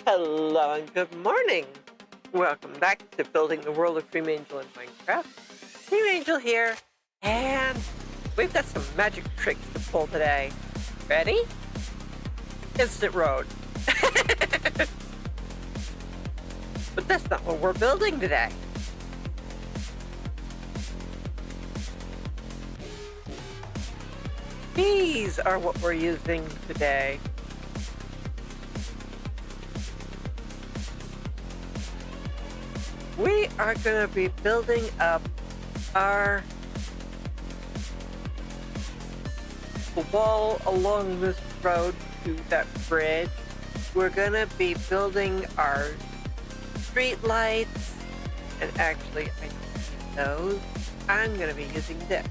Hello and good morning. Welcome back to Building the World of Dream Angel in Minecraft. Dream Angel here, and we've got some magic tricks to pull today. Ready? Instant road. But that's not what we're building today. These are what we're using today. We are going to be building up our wall along this road to that bridge. We're going to be building our street lights, and actually I don't need those. I'm going to be using this.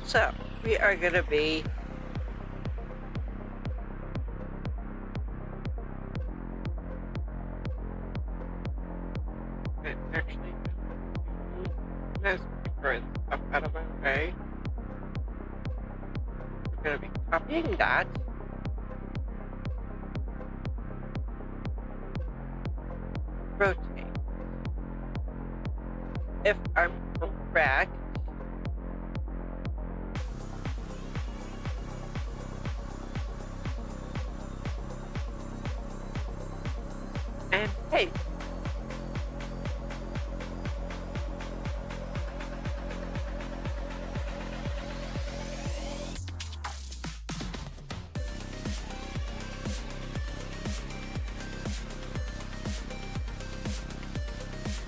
So, we are going to be actually let's bring stuff out of my way. We're going to be copying that. Rotate. If I'm correct, and paste.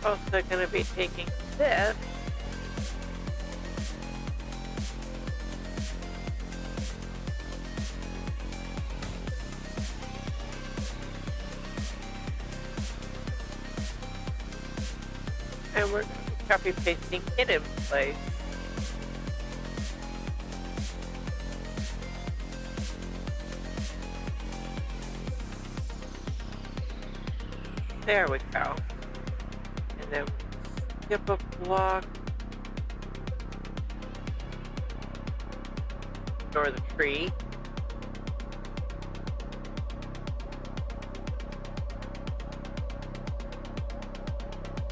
Also going to be taking this and we're going to be copy pasting it in place. There we go. And then we skip a block. Ignore the tree.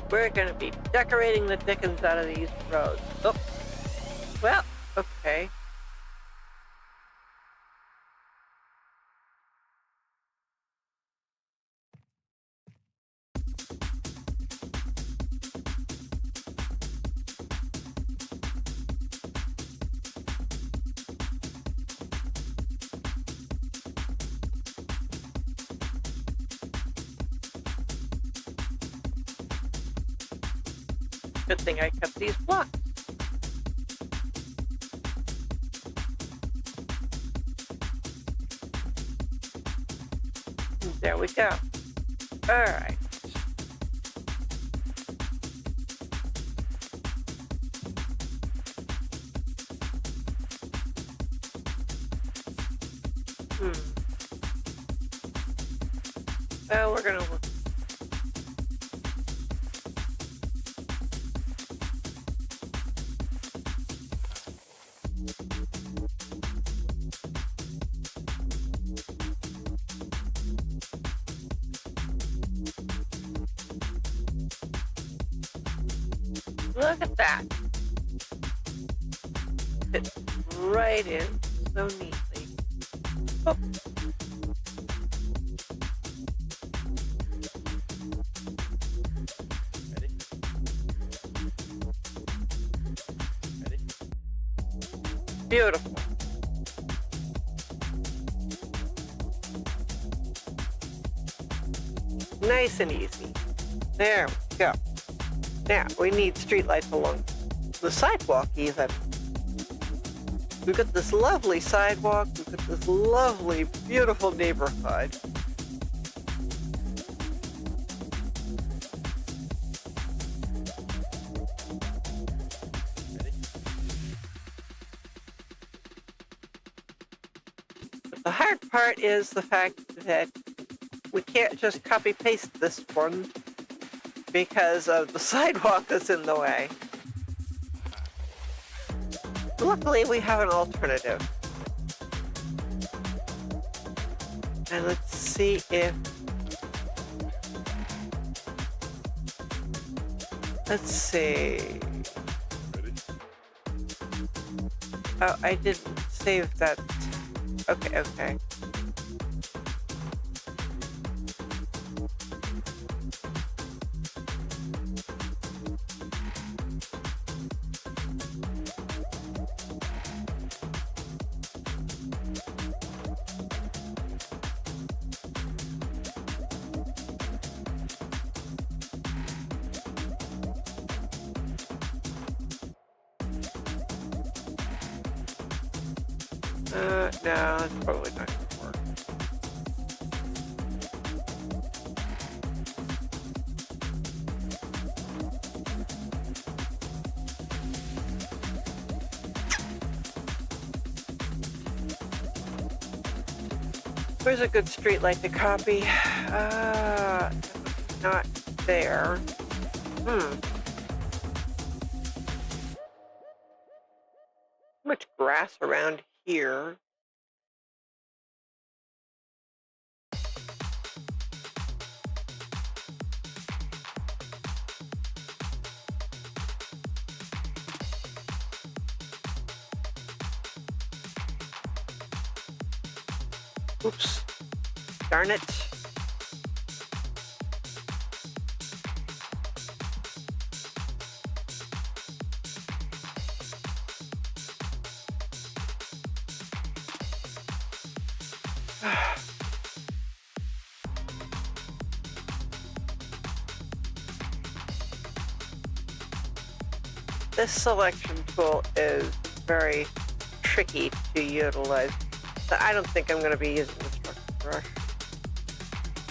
We're going to be decorating the dickens out of these roads. Oh, well, okay. Good thing I kept these blocks. There we go. All right. Well, we're gonna work. Look at that. Fits right in so neatly. Oh. Ready? Ready? Beautiful. Nice and easy. There we go. Now, we need streetlights along the sidewalk even. We've got this lovely sidewalk, we've got this lovely, beautiful neighborhood. The hard part is the fact that we can't just copy paste this one because of the sidewalk that's in the way. Luckily, we have an alternative. And let's see if... Let's see... Oh, I didn't save that. Okay, okay. No, that's probably not going to work. Where's a good streetlight to copy? Not there. Much grass around here. Oops. Darn it. This selection tool is very tricky to utilize. I don't think I'm going to be using the structure brush.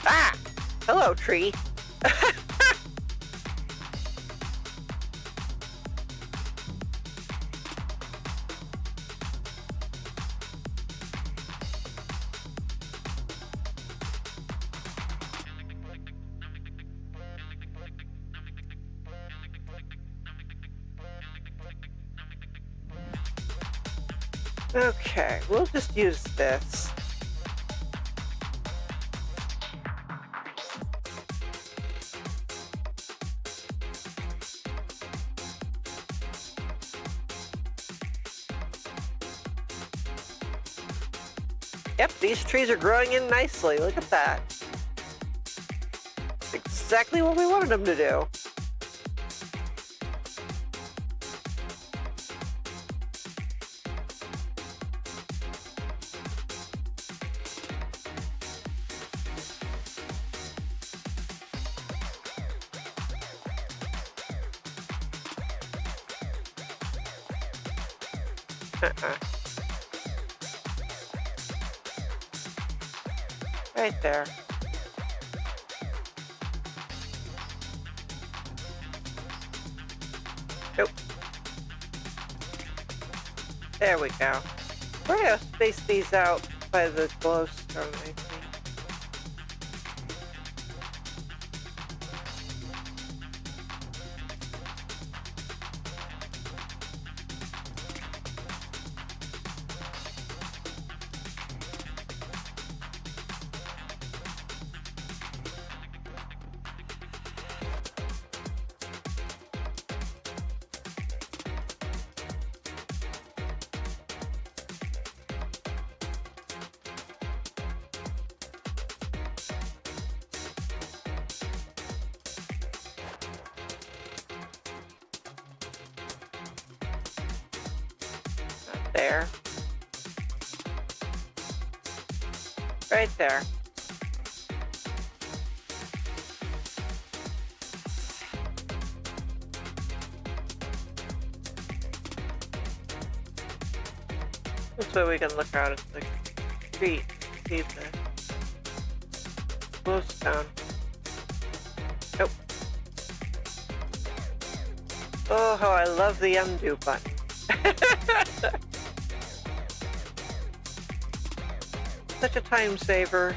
Ah! Hello, tree. Okay, we'll just use this. Yep, these trees are growing in nicely. Look at that. Exactly what we wanted them to do. Right there. Nope. There we go. We're going to space these out by the glowstone, I think. There. Right there. This way we can look out at the street and see the glowstone. Nope. Oh, how I love the undo button. such a time saver.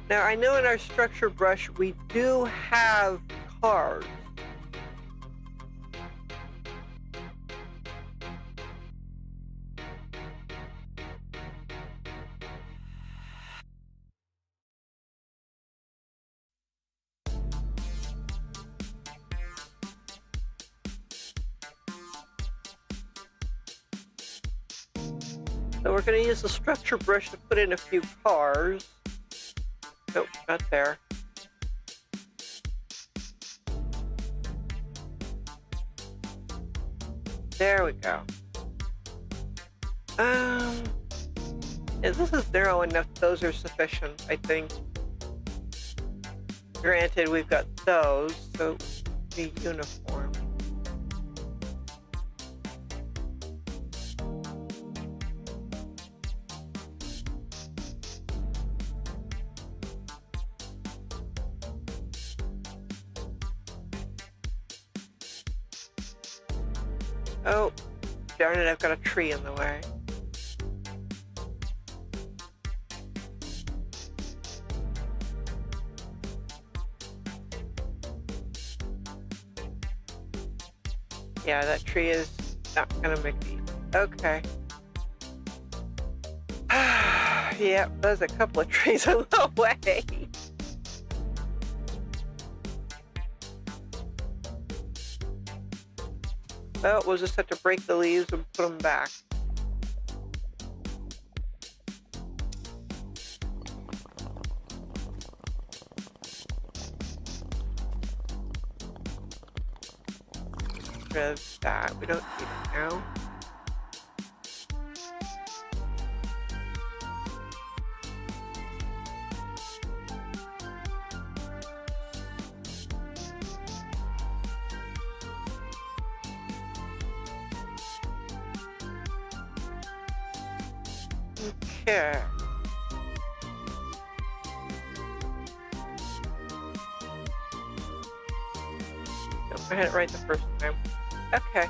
Now, I know in our structure brush we do have cars. So we're going to use the structure brush to put in a few cars. Nope, not there. There we go. If this is narrow enough, those are sufficient, I think. Granted, we've got those, so be uniform. Oh, darn it, I've got a tree in the way. Yeah, that tree is not gonna make me. Okay. Yeah, there's a couple of trees in the way. Well, we'll just have to break the leaves and put them back. Rid of that. We don't need it now. Okay. Nope, I had it right the first time. Okay.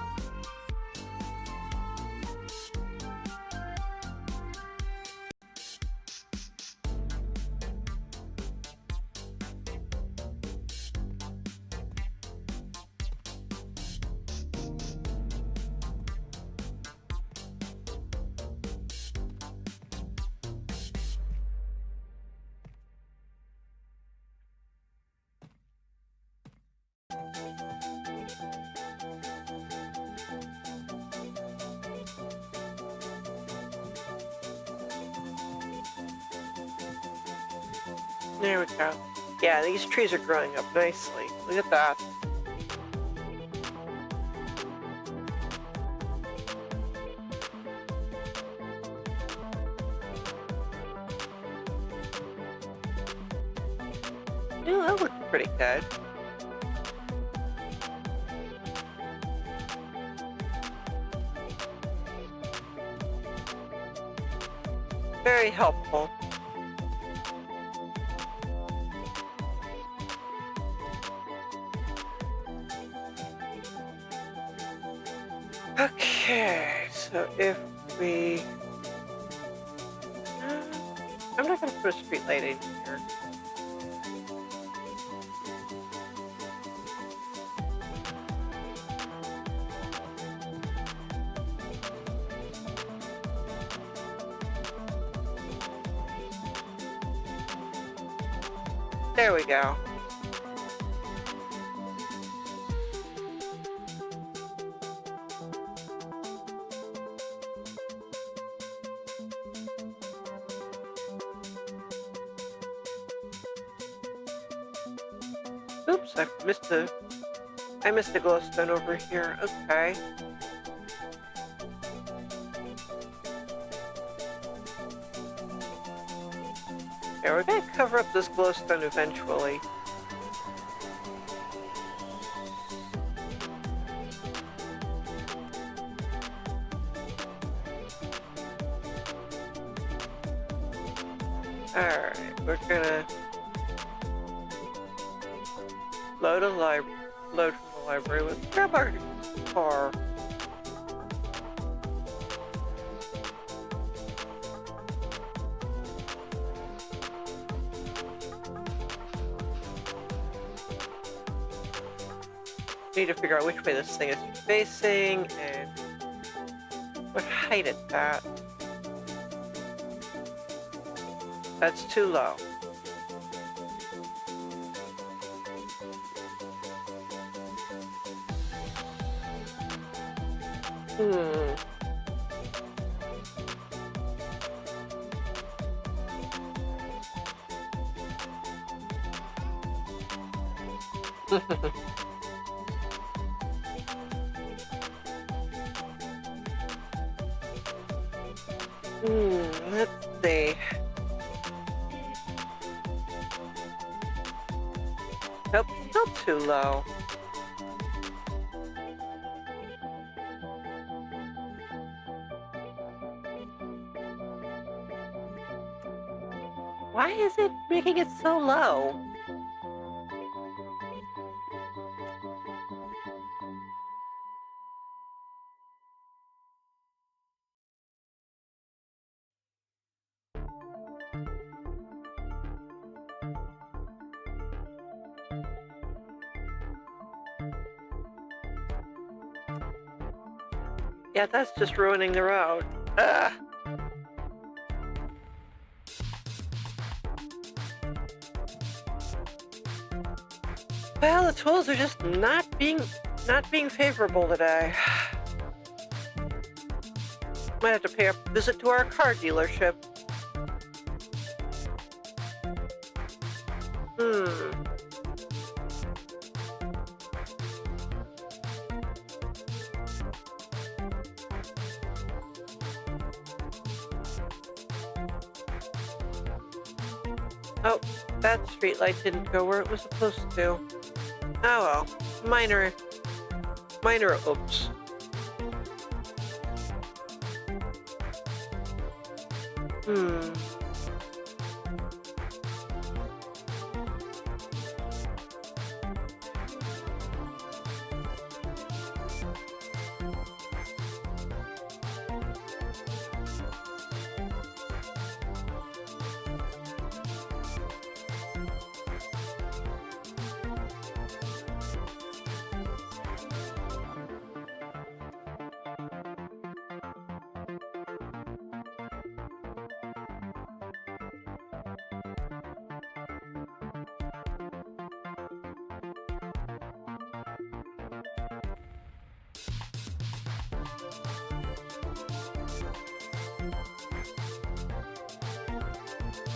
There we go. Yeah, these trees are growing up nicely. Look at that. Yeah, that looks pretty good. Very helpful. Okay, so if we... I'm not going to put a street light in here. There we go. Oops, I missed the glowstone over here. Okay. Yeah, we're gonna cover up this glowstone eventually. Alright, we're gonna load from the library with grab our car. Need to figure out which way this thing is facing and what height it's at. That's too low. Let's see. Nope, still too low. Why is it making it so low? Yeah, that's just ruining the road. Ugh. Well, the tools are just not being favorable today. Might have to pay a visit to our car dealership. Oh, that streetlight didn't go where it was supposed to. Oh well, minor oops.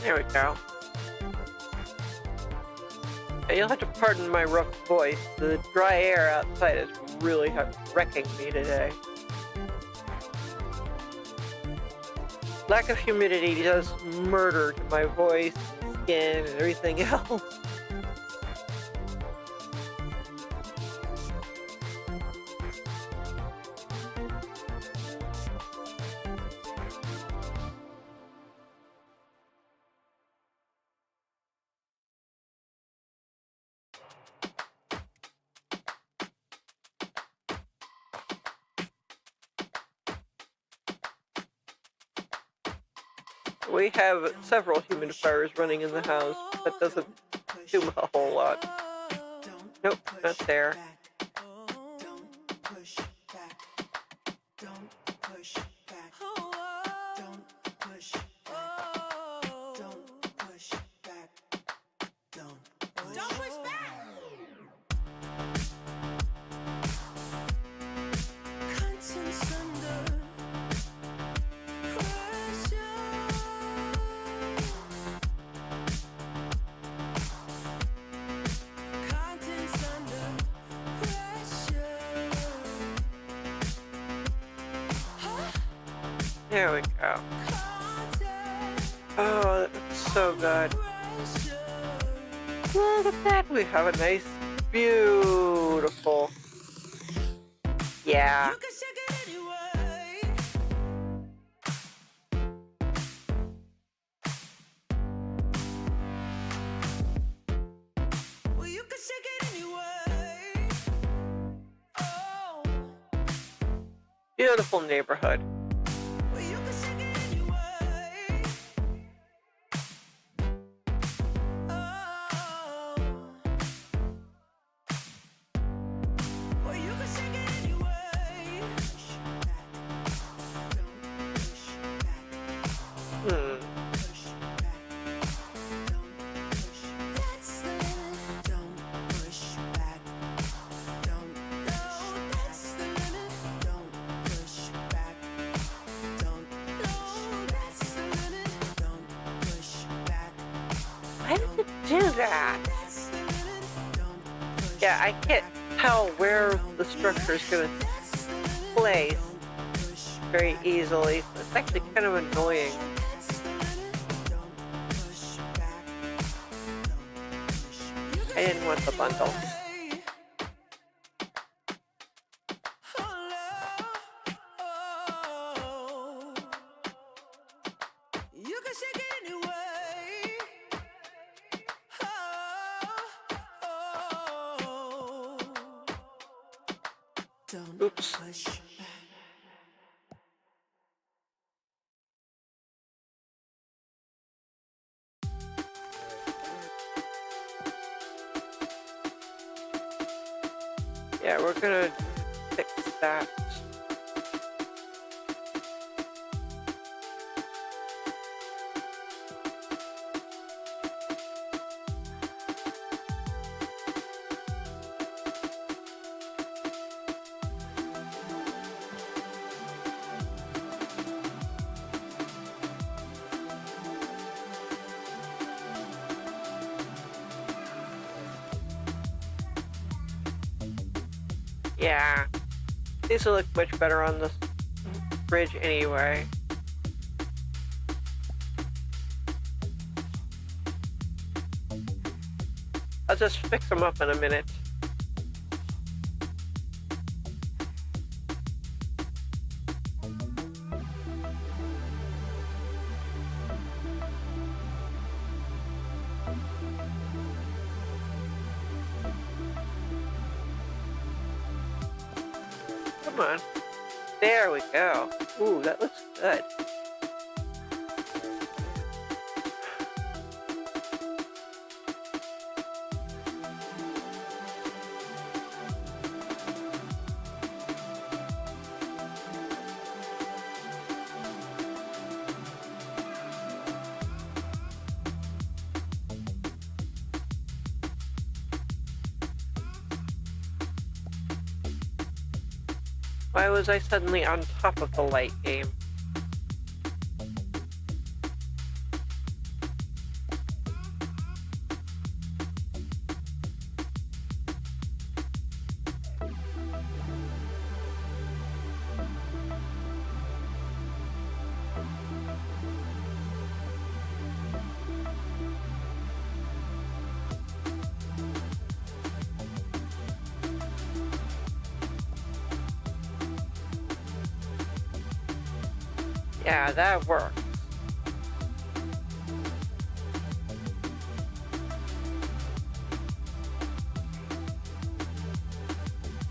There we go. And you'll have to pardon my rough voice. The dry air outside is really wrecking me today. Lack of humidity does murder to my voice, skin, and everything else. We have several humidifiers running in the house. That doesn't do a whole lot. Nope, not there. There we go. Oh, that looks so good. Look at that. We have a nice, beautiful. Yeah. Beautiful neighborhood. Hmm. Why does it do that? Yeah, I can't tell where the structure is going to place very easily. So it's actually kind of annoying. I didn't want the bundle. Oops. Yeah, we're gonna fix that. Yeah, these will look much better on this bridge anyway. I'll just fix them up in a minute. Come on. There we go. Ooh, that looks good. Why was I suddenly on top of the light game? Yeah, that works.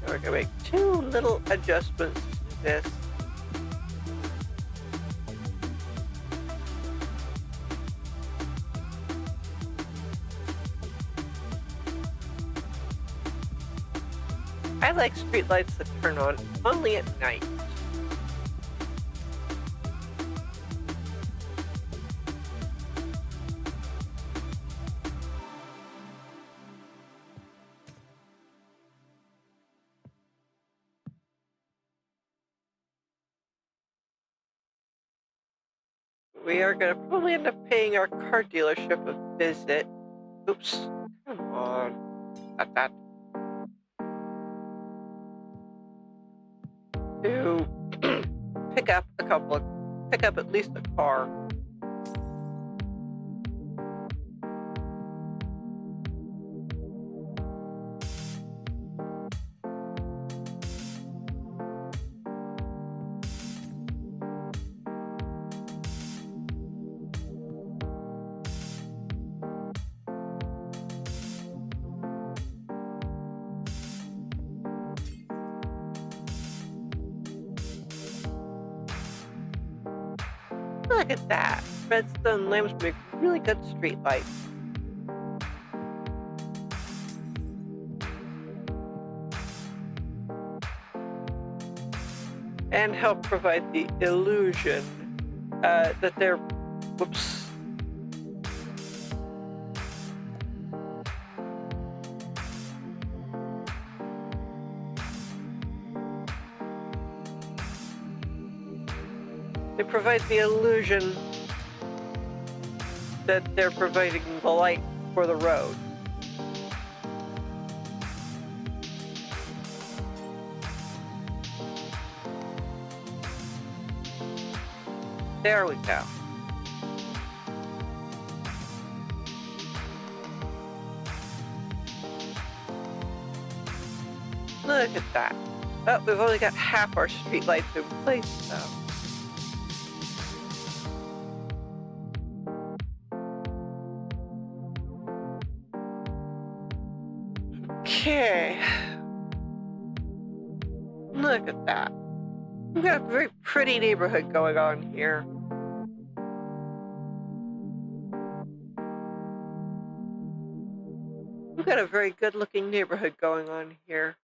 We're gonna make two little adjustments to this. I like streetlights that turn on only at night. We are going to probably end up paying our car dealership a visit. Oops. Come on. Not that. To pick up at least a car. Look at that. Redstone lamps make really good streetlights. And help provide the illusion that they're, whoops. They provide the illusion that they're providing the light for the road. There we go. Look at that. Oh, we've only got half our streetlights in place, though. Okay. Look at that. We've got a very pretty neighborhood going on here. We've got a very good-looking neighborhood going on here.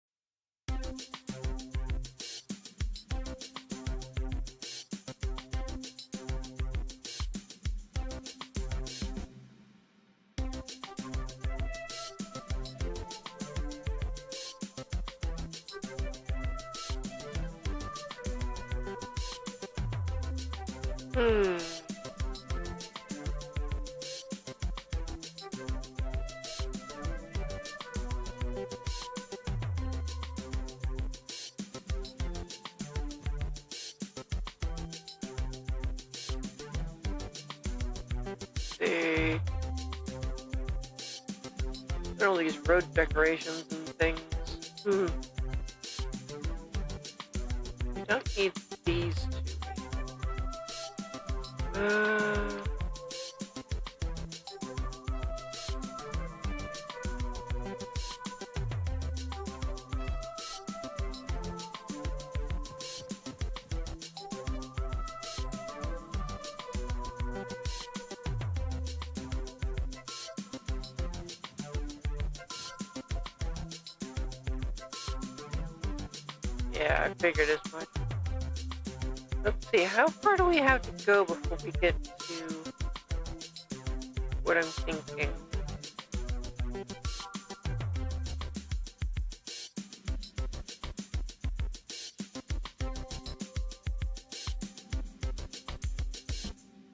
See. There are all these road decorations and things. We don't need these two. Yeah, I figured as much. Let's see, how far do we have to go before we get to what I'm thinking?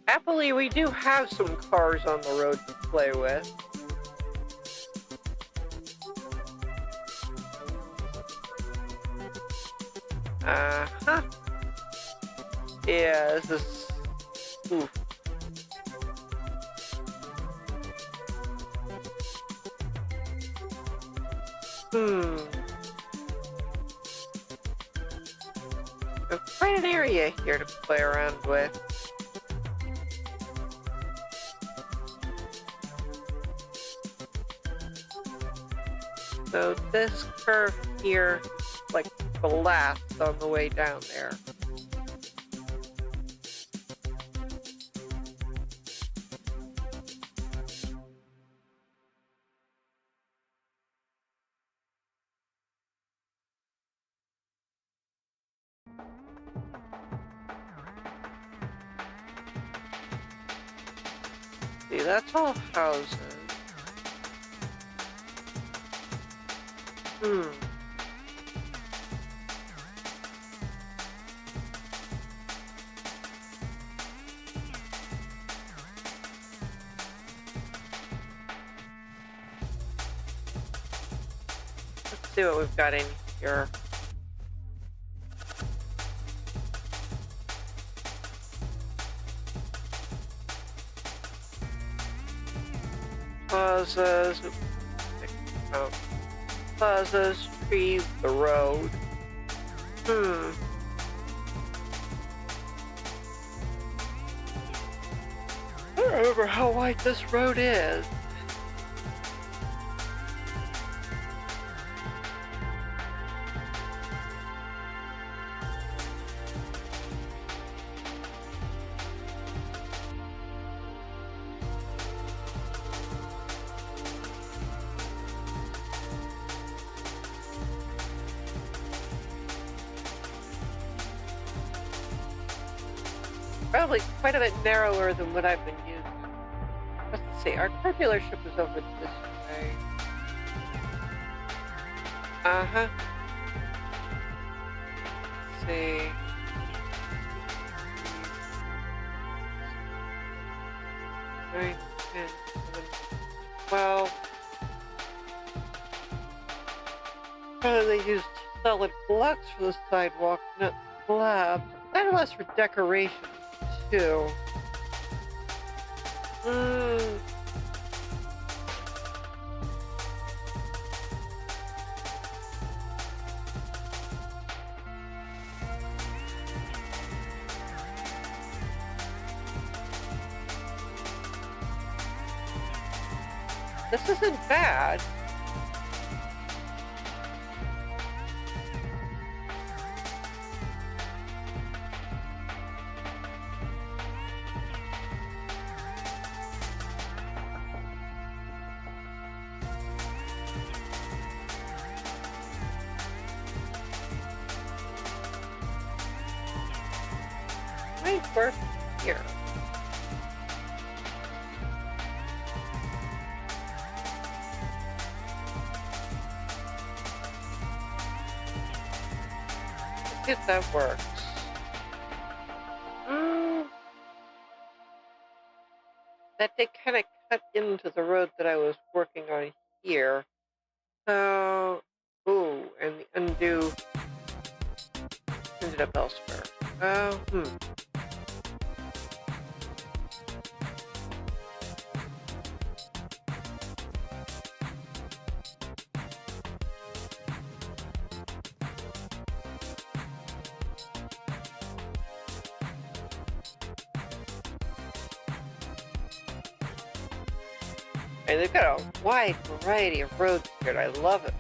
Happily, we do have some cars on the road to play with. Uh-huh. Yeah, this is... Oof. There's quite an area here to play around with. So this curve here, like the last on the way down there. See, that's all houses. Let's see what we've got in here. Plazas, plazas, trees, the road. I don't remember how wide this road is. probably quite a bit narrower than what I've been using. Let's see, our car dealership is over this way. Uh-huh. Let's see. 9, 10, 11, 12. Probably they used solid blocks for the sidewalk, not slabs. That allows for decoration, too. This isn't bad. Might work here. See if that works. That did kind of cut into the road that I was working on here. So, and the undo ended up elsewhere. And they've got a wide variety of roads here, and I love it.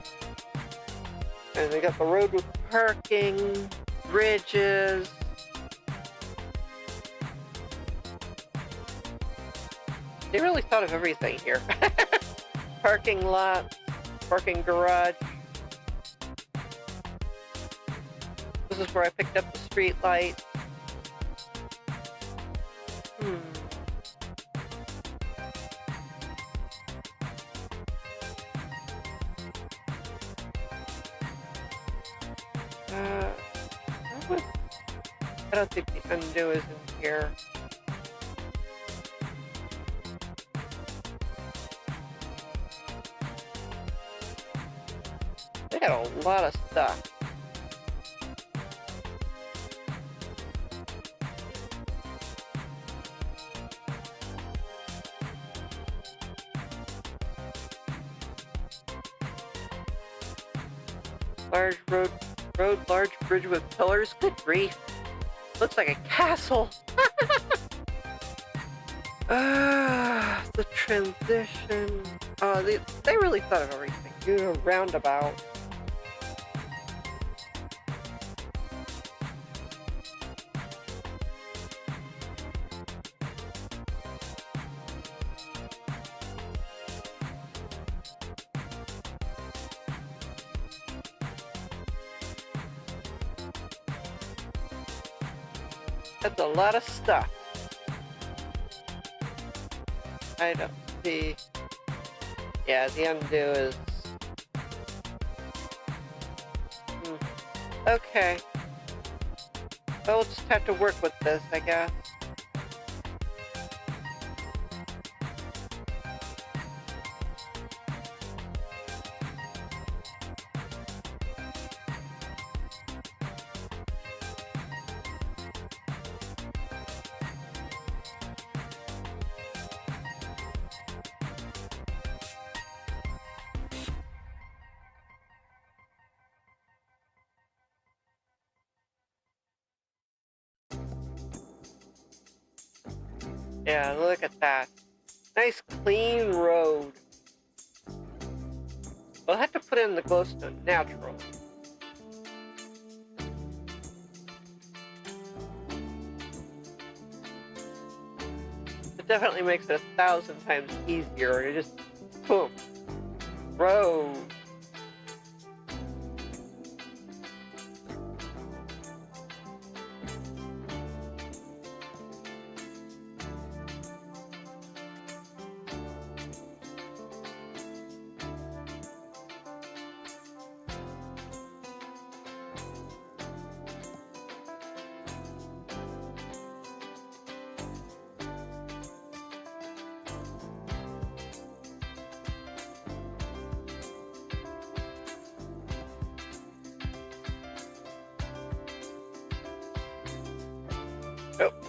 And they got the road with parking, bridges. They really thought of everything here. Parking lot, parking garage. This is where I picked up the street light. I don't think the undo is in here. They got a lot of stuff. Large road, large bridge with pillars. Good grief. Looks like a castle. The transition. Oh, they really thought of everything. Do a roundabout. That's a lot of stuff. I don't see. Yeah, the undo is. Okay. Well, we'll just have to work with this, I guess. Yeah, look at that. Nice clean road. We'll have to put in the glowstone natural. It definitely makes it 1,000 times easier to just boom. Road.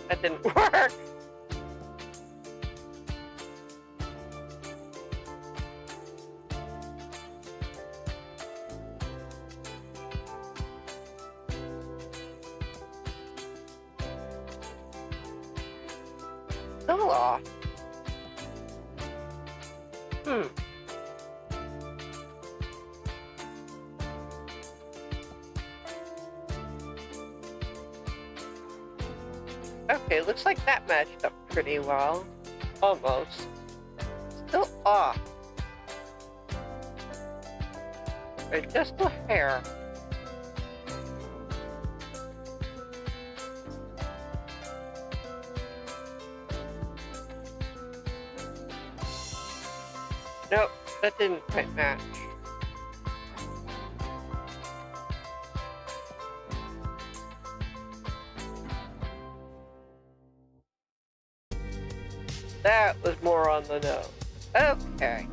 that didn't work. Still off. Okay, looks like that matched up pretty well. Almost. Still off. Just a hair. Nope, that didn't quite match. That was more on the nose. Okay.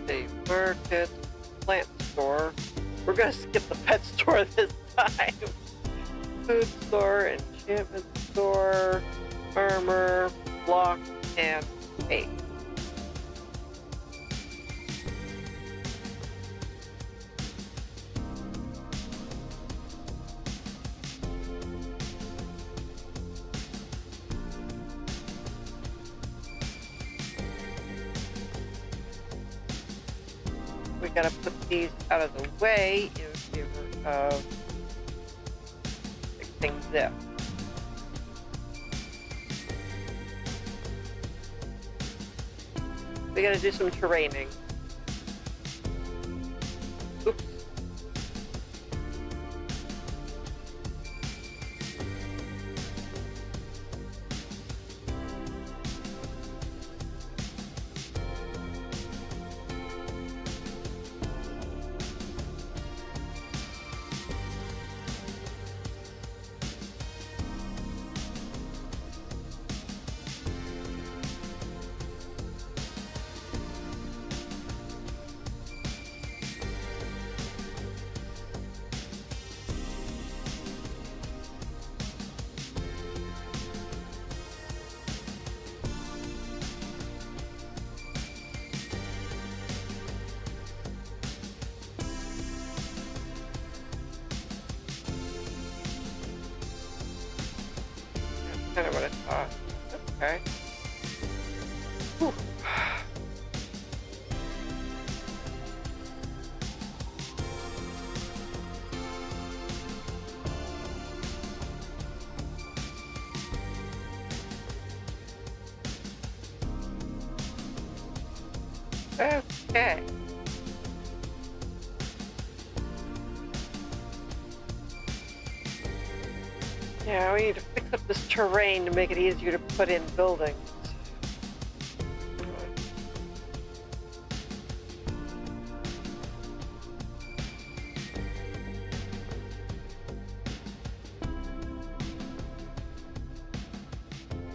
The market, plant store. We're gonna skip the pet store this time. Food store, enchantment store, armor, block, and bait. We gotta put these out of the way in favor of fixing this. We gotta do some terraining. Oops. Kind of what I thought. Okay. Whew. Okay. Yeah, we need to fix up this terrain to make it easier to put in buildings.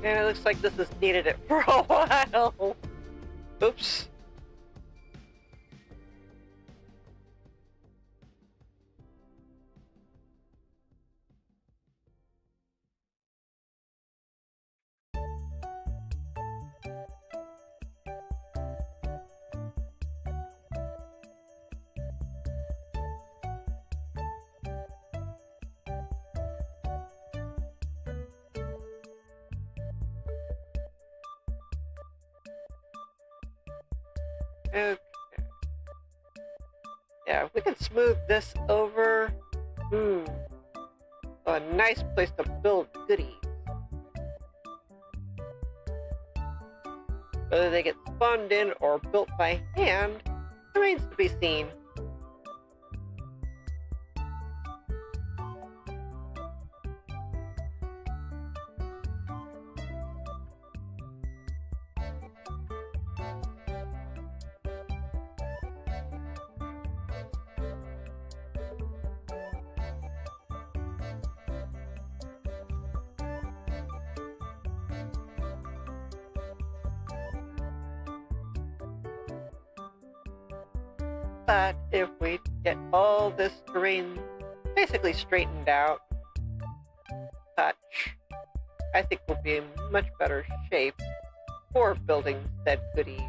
And it looks like this has needed it for a while. Oops. Okay. Yeah, if we can smooth this over. A nice place to build goodies. Whether they get spawned in or built by hand remains to be seen. But if we get all this terrain basically straightened out, touch, I think we'll be in much better shape for building said goodies.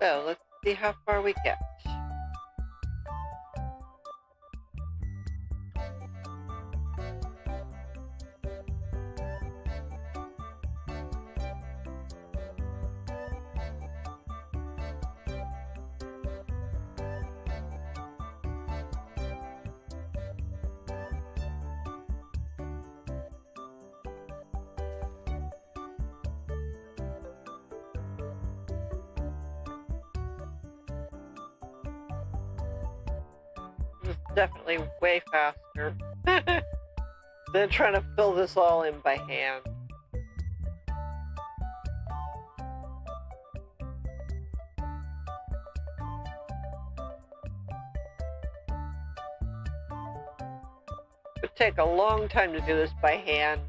So let's see how far we get. Definitely way faster than trying to fill this all in by hand. It would take a long time to do this by hand.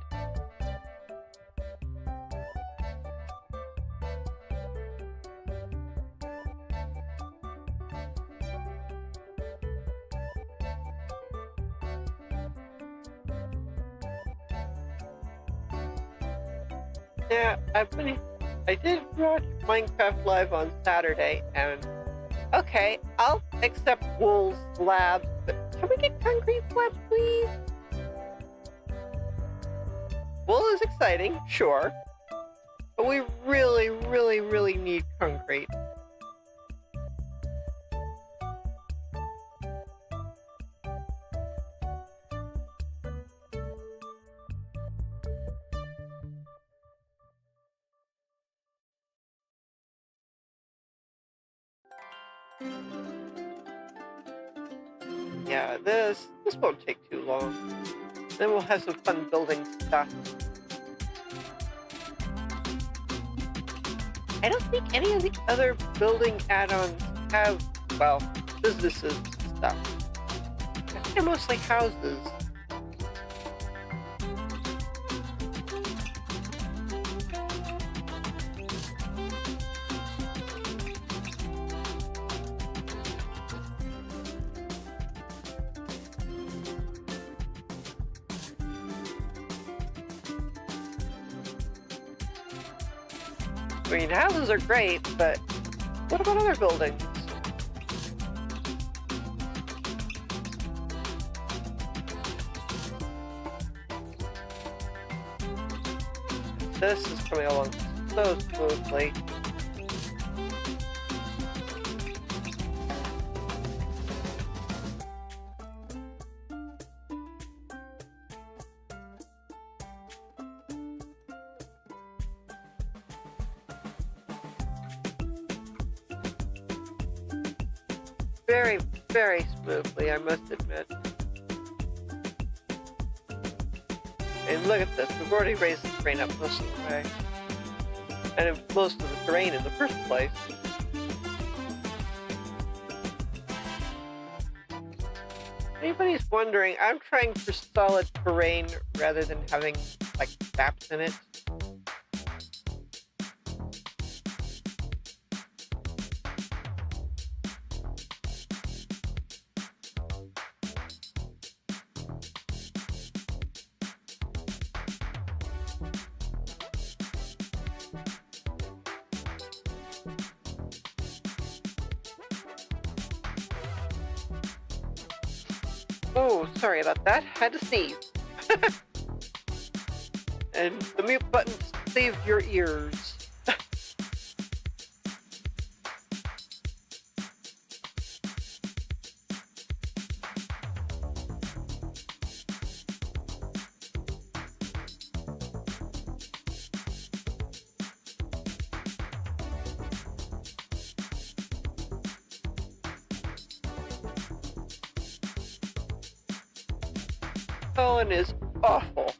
Yeah, I did watch Minecraft Live on Saturday, and okay, I'll accept wool slabs, but can we get concrete slabs, please? Wool is exciting, sure, but we really, really, really need concrete. Yeah, this won't take too long. Then we'll have some fun building stuff. I don't think any of the other building add-ons have, well, businesses and stuff. I think they're mostly houses. I mean, houses are great, but what about other buildings? This is coming along so smoothly. Very, very smoothly, I must admit. And look at this, we've already raised the terrain up most of the way. And most of the terrain in the first place. Anybody's wondering, I'm trying for solid terrain rather than having, like, gaps in it. Oh, sorry about that. Had to sneeze. And the mute button saved your ears. Colin is awful.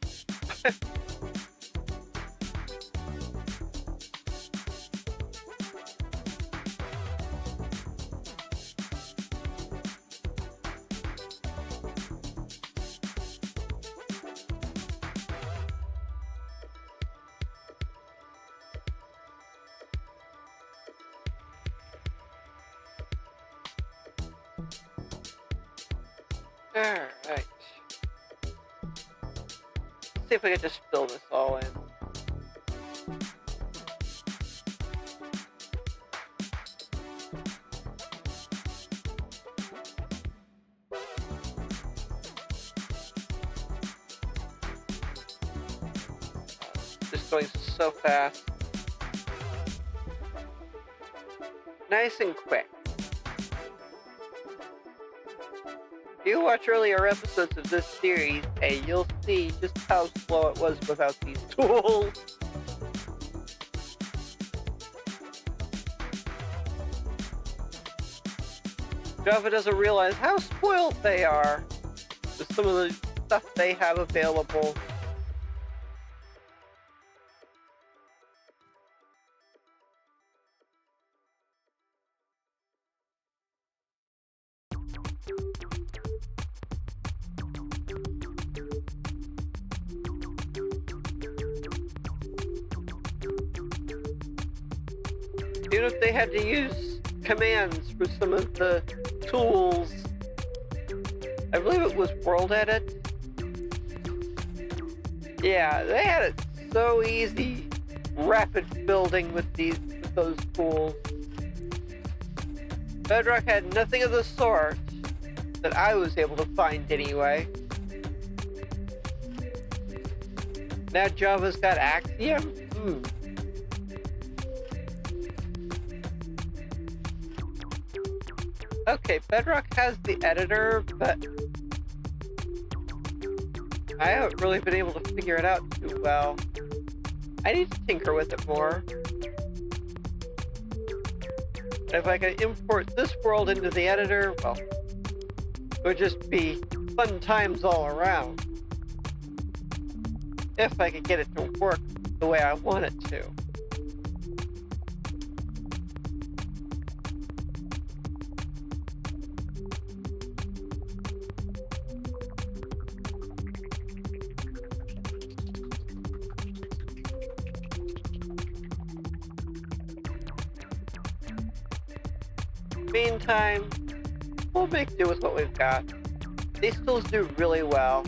Alright. Let's see if we can just fill this all in. Just going so fast. Nice and quick. If you watch earlier episodes of this series, and you'll see just how slow it was without these tools. Java doesn't realize how spoiled they are with some of the stuff they have available. Even if they had to use commands for some of the tools, I believe it was World Edit. Yeah, they had it so easy, rapid building with those tools. Bedrock had nothing of the sort that I was able to find anyway. Now Java's got Axiom? Okay, Bedrock has the editor, but I haven't really been able to figure it out too well. I need to tinker with it more. If I can import this world into the editor, well, it would just be fun times all around. If I could get it to work the way I want it to. Meantime, we'll make do with what we've got. These tools do really well.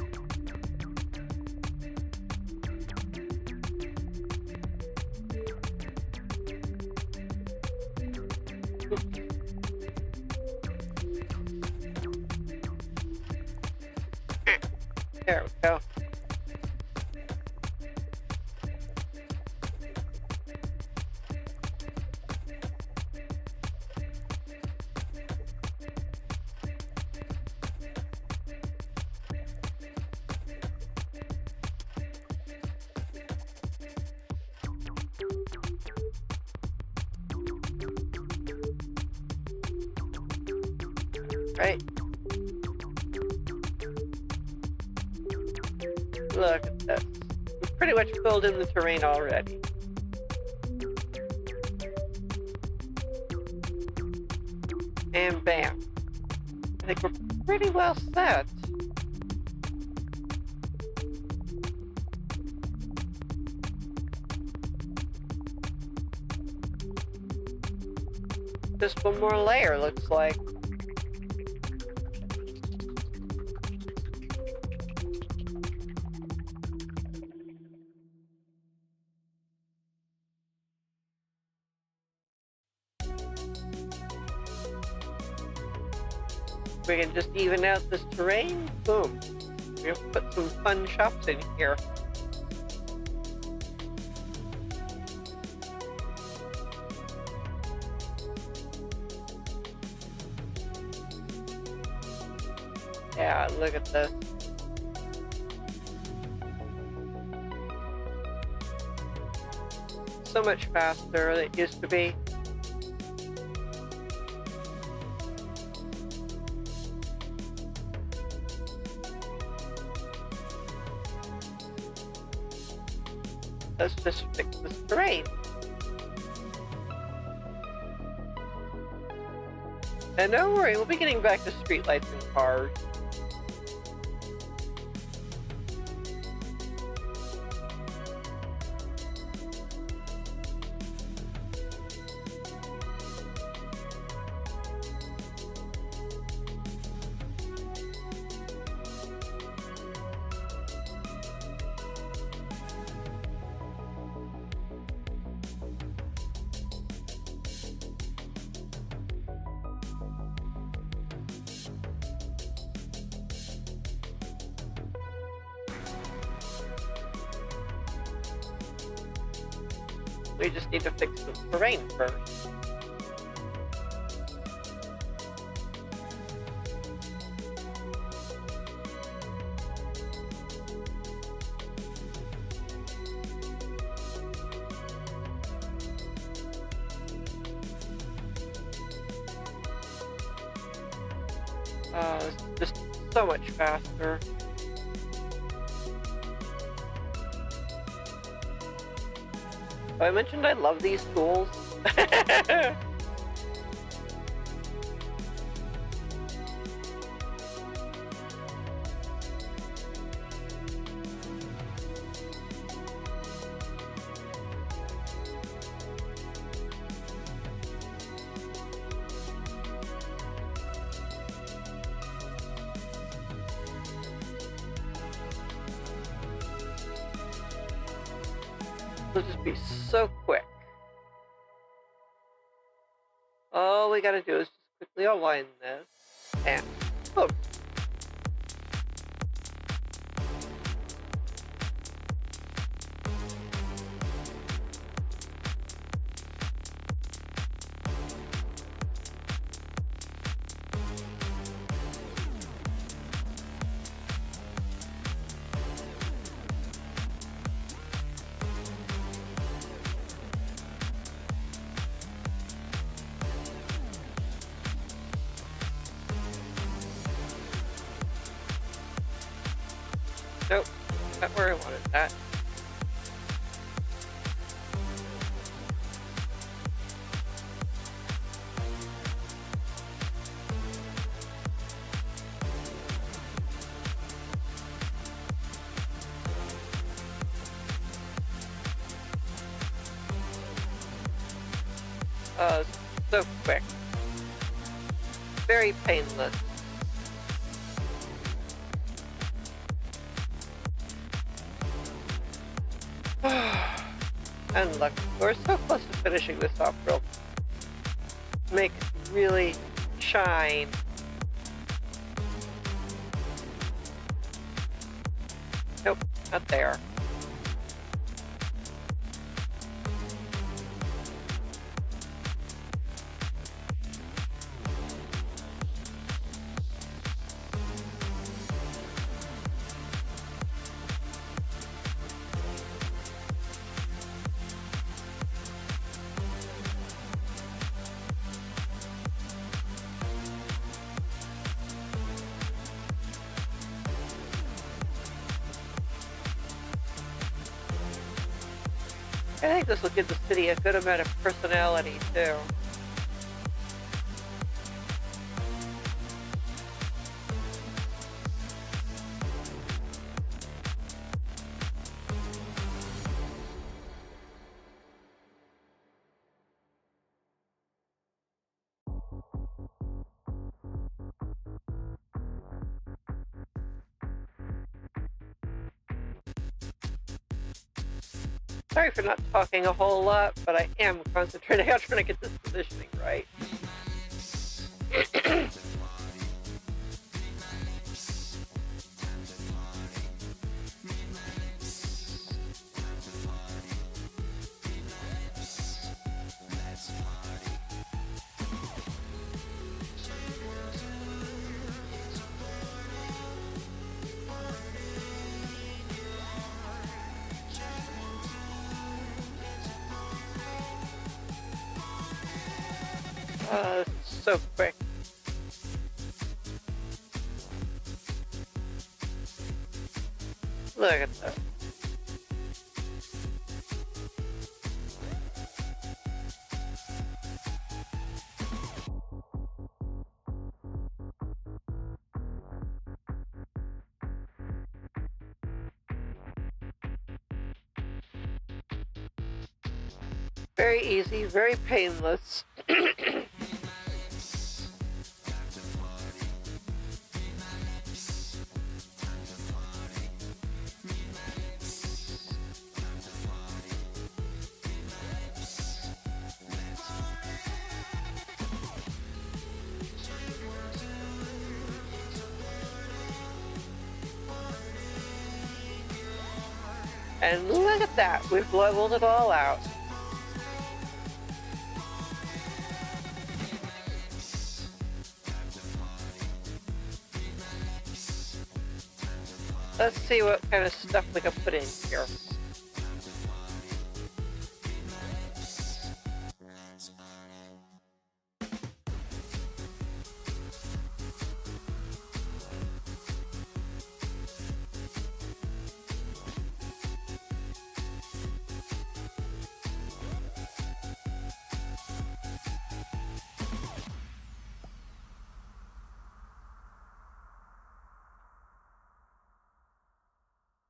There we go. Right. Look at this. We pretty much filled in the terrain already. And bam. I think we're pretty well set. Just one more layer, looks like. We can just even out this terrain, boom. We're gonna put some fun shops in here. Yeah, look at this. So much faster than it used to be. let's just fix this terrain. And don't worry, we'll be getting back to streetlights and cars. We just need to fix the terrain first. It's just so much faster. I mentioned I love these tools. It'll just be so quick. All we gotta do is just quickly align this and boom. Nope, not where I wanted that. So quick. Very painless. And look, we're so close to finishing this off real. Make it really shine. Nope, not there. I think this will give the city a good amount of personality, too. Sorry for not talking a whole lot, but I am concentrating on trying to get this positioning right. So quick. Look at that. Very easy, very painless. And look at that, we've leveled it all out. Let's see what kind of stuff we can put in here.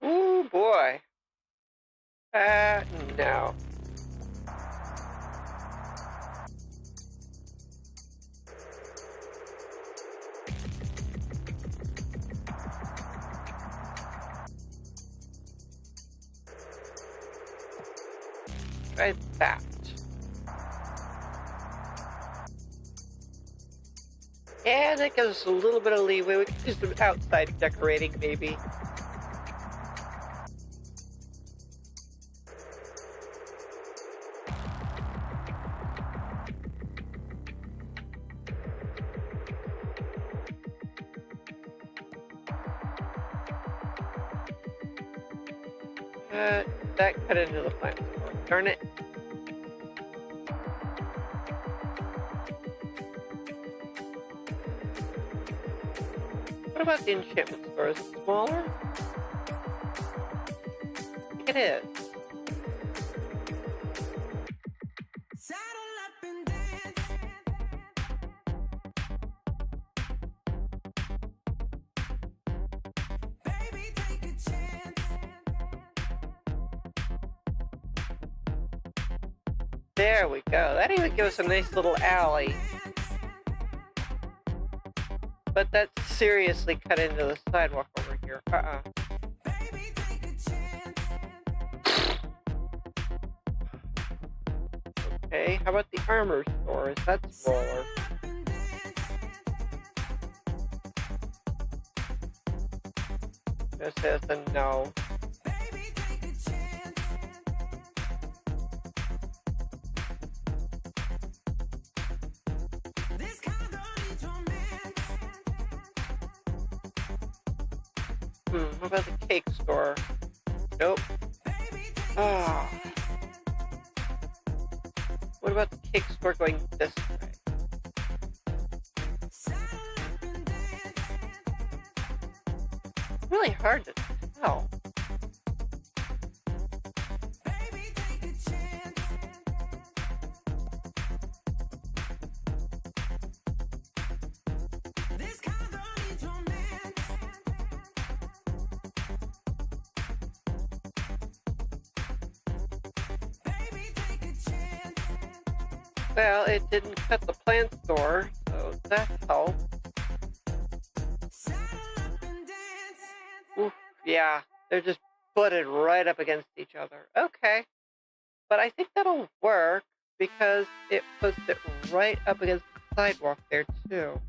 Ooh, boy. No. Try that. And it gives us a little bit of leeway. We can do some outside decorating, maybe. That cut into the plant store. Darn it. What about the enchantment store? Is it smaller? I think it is. There we go. That even gives us a nice little alley. But that's seriously cut into the sidewalk over here. Okay, how about the armor store? Is that smaller? This says a no. What about the cake store? Nope. Oh. What about the cake store going this way? Really hard to tell. Well, it didn't cut the plant store, so that helped. Oof, yeah, they're just butted right up against each other. Okay, but I think that'll work because it puts it right up against the sidewalk there, too.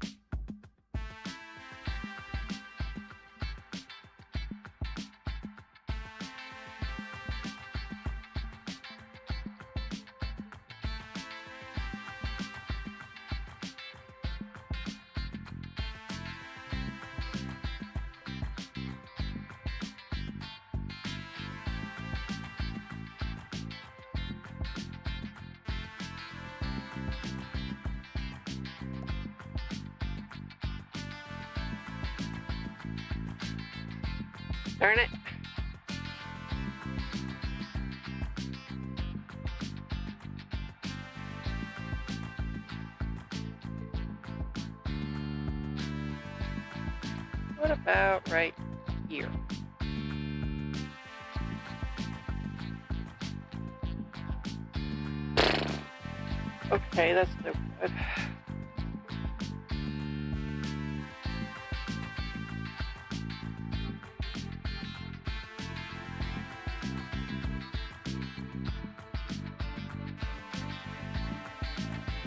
Darn it. What about right here? Okay, that's no good.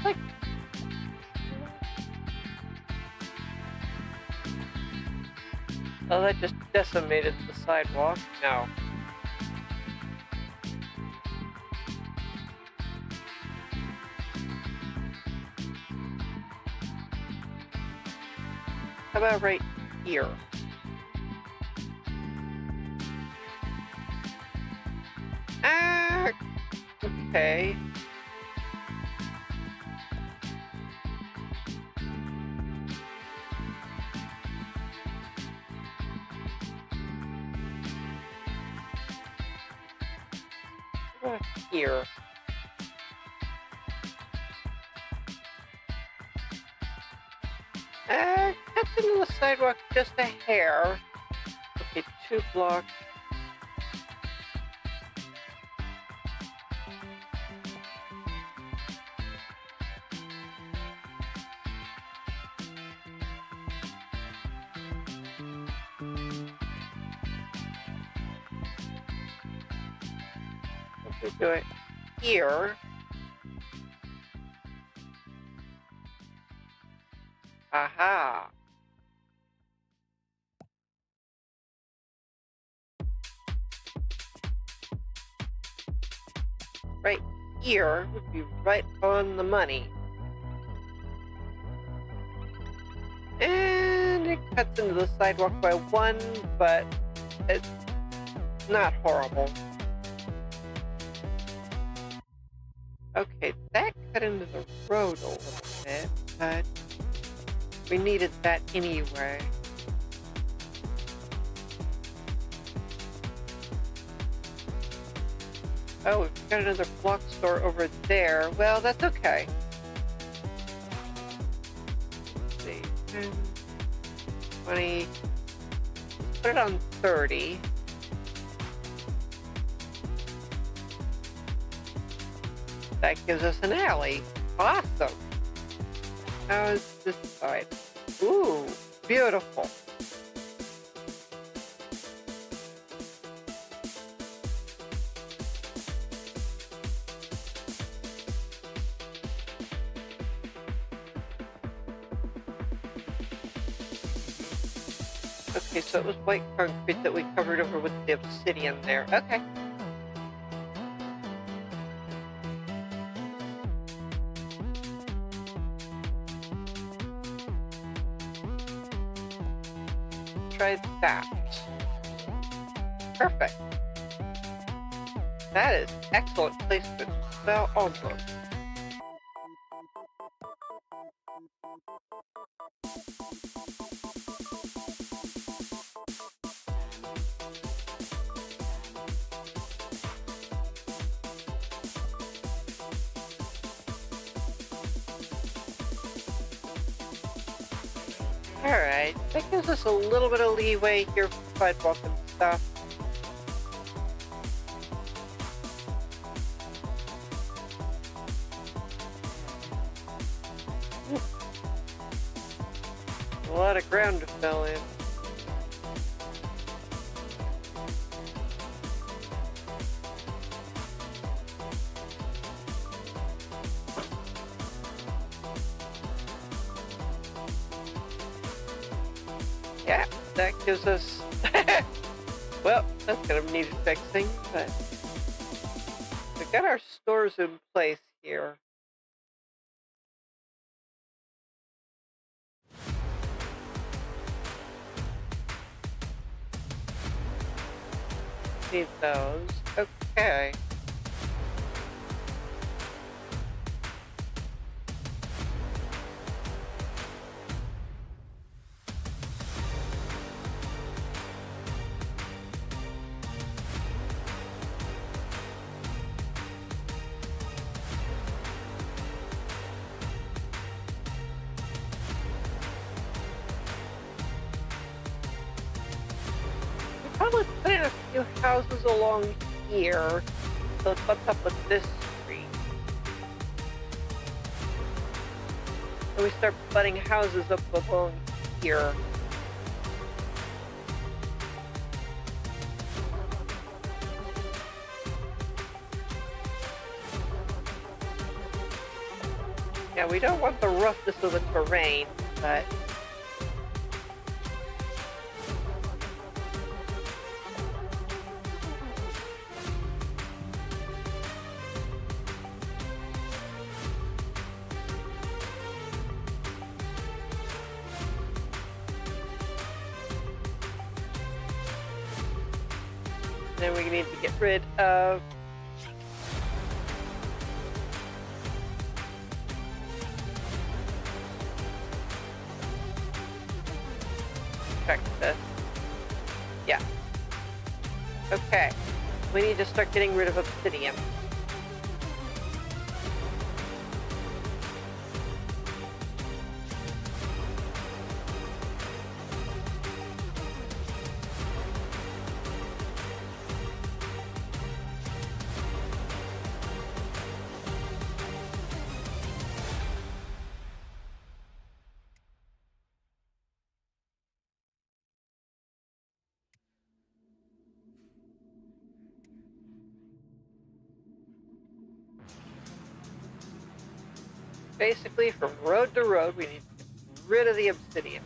Like, oh, that just decimated the sidewalk. No. How about right here? Ah, okay. How about here? Cuts into the sidewalk just a hair. Okay, 2 blocks. We do it here. Aha. Right here would be right on the money. And it cuts into the sidewalk by 1, but it's not horrible. Okay, that cut into the road a little bit, but we needed that anyway. Oh, we've got another block store over there. Well, that's okay. Let's see, 10, 20, put it on 30. That gives us an alley. Awesome. How's this side? Ooh, beautiful. Okay, so it was white concrete that we covered over with the obsidian there. Okay. Try that. Perfect. That is excellent placement. Well, almost. Alright, that gives us a little bit of leeway here for sidewalk and stuff. A lot of ground to fill in. Yeah, that gives us, well, that's gonna need fixing, but we got our stores in place here. Need those. Okay. Probably put in a few houses along here, so it's what's up with this street. So we start putting houses up along here. Yeah, we don't want the roughness of the terrain, but then we need to get rid of check this. Yeah. Okay. We need to start getting rid of obsidian. Basically, from road to road, we need to get rid of the obsidian.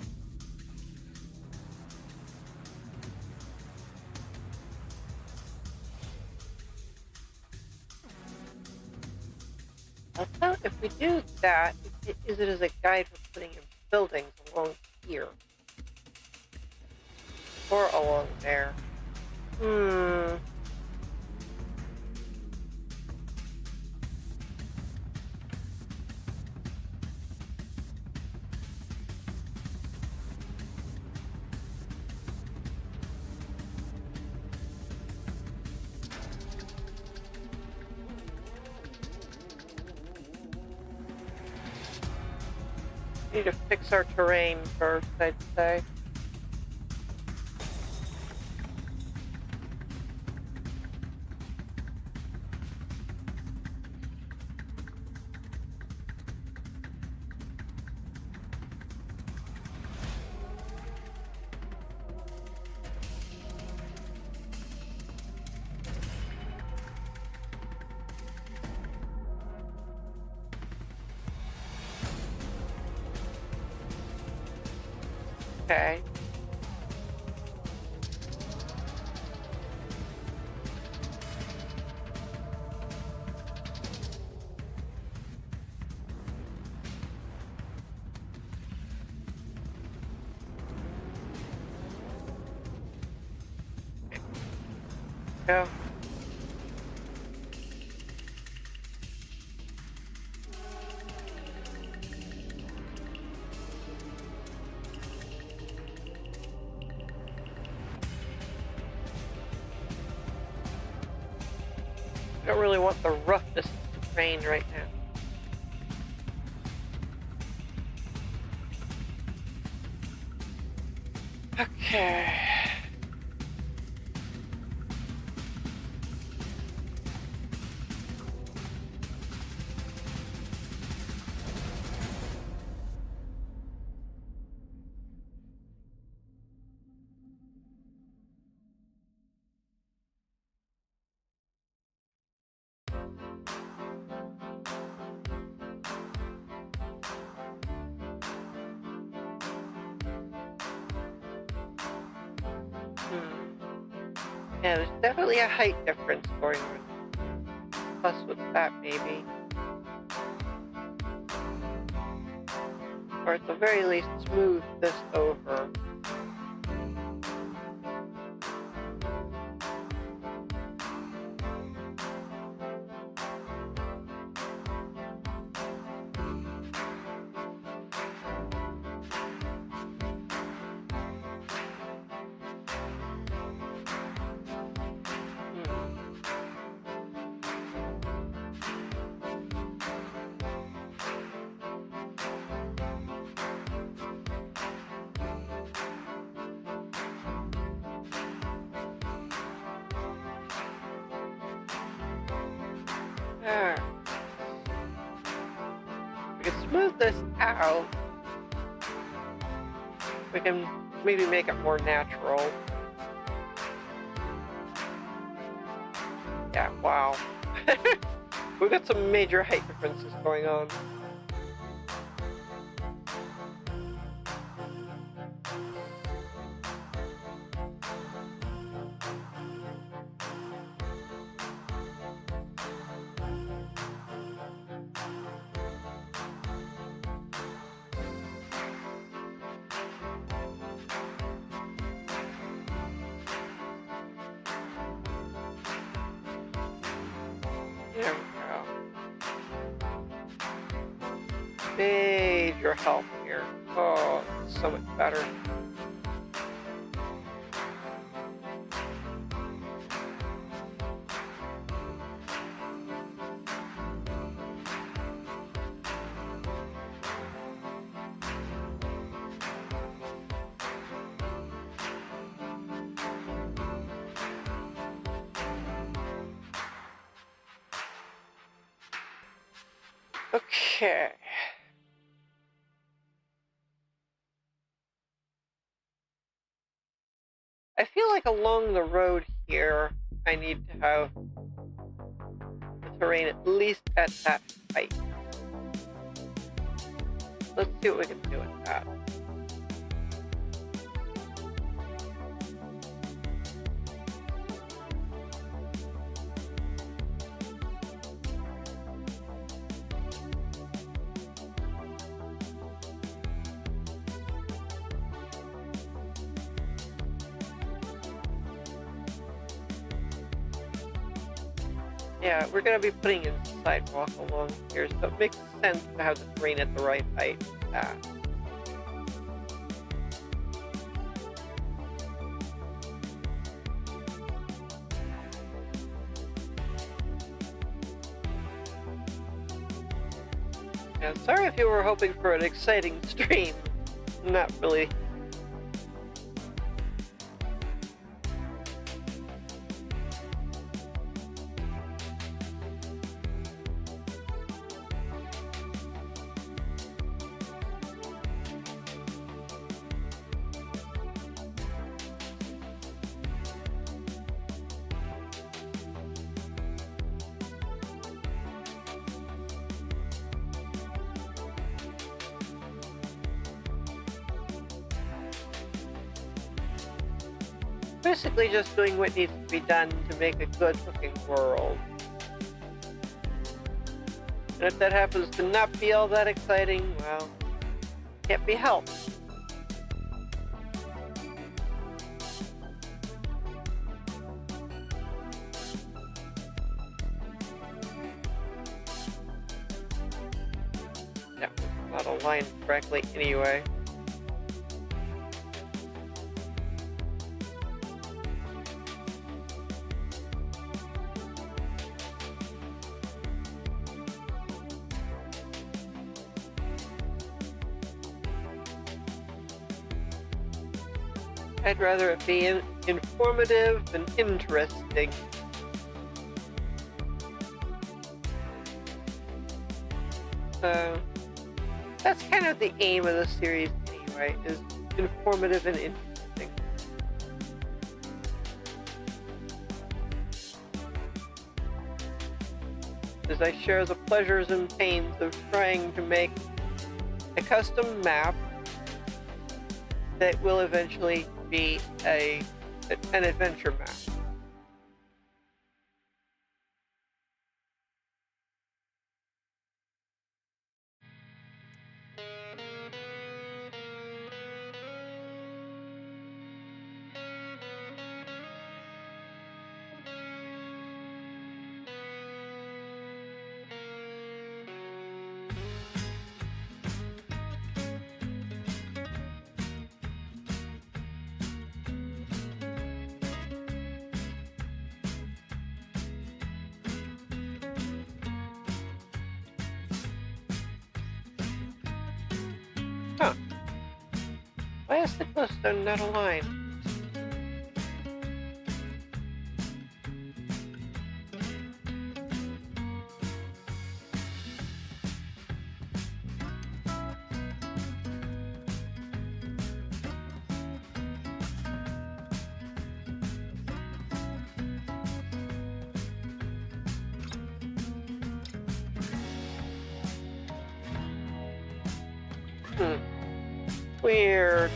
Also, if we do that, is it as a guide for putting in buildings along here? Or along there? We need to fix our terrain first, I'd say. Okay. Go. I don't really want the roughness of the terrain right now. Okay. Yeah, there's definitely a height difference going on. Plus, what's that, maybe? Or at the very least, smooth this over. We can smooth this out, we can maybe make it more natural. Yeah, wow. We've got some major height differences going on. There we go. Major help here. Oh, so much better. Okay. I feel like along the road here, I need to have the terrain at least at that height. Let's see what we can do with that. Yeah, we're going to be putting in sidewalk along here, so it makes sense to have the terrain at the right height for that. Yeah, sorry if you were hoping for an exciting stream. Not really. Basically just doing what needs to be done to make a good looking world. And if that happens to not be all that exciting, well, can't be helped. Yeah, not aligned correctly anyway. I'd rather it be informative than interesting. So that's kind of the aim of the series anyway, is informative and interesting. As I share the pleasures and pains of trying to make a custom map that will eventually be an adventure map. Huh. Why is the glowstone not aligned? Weird.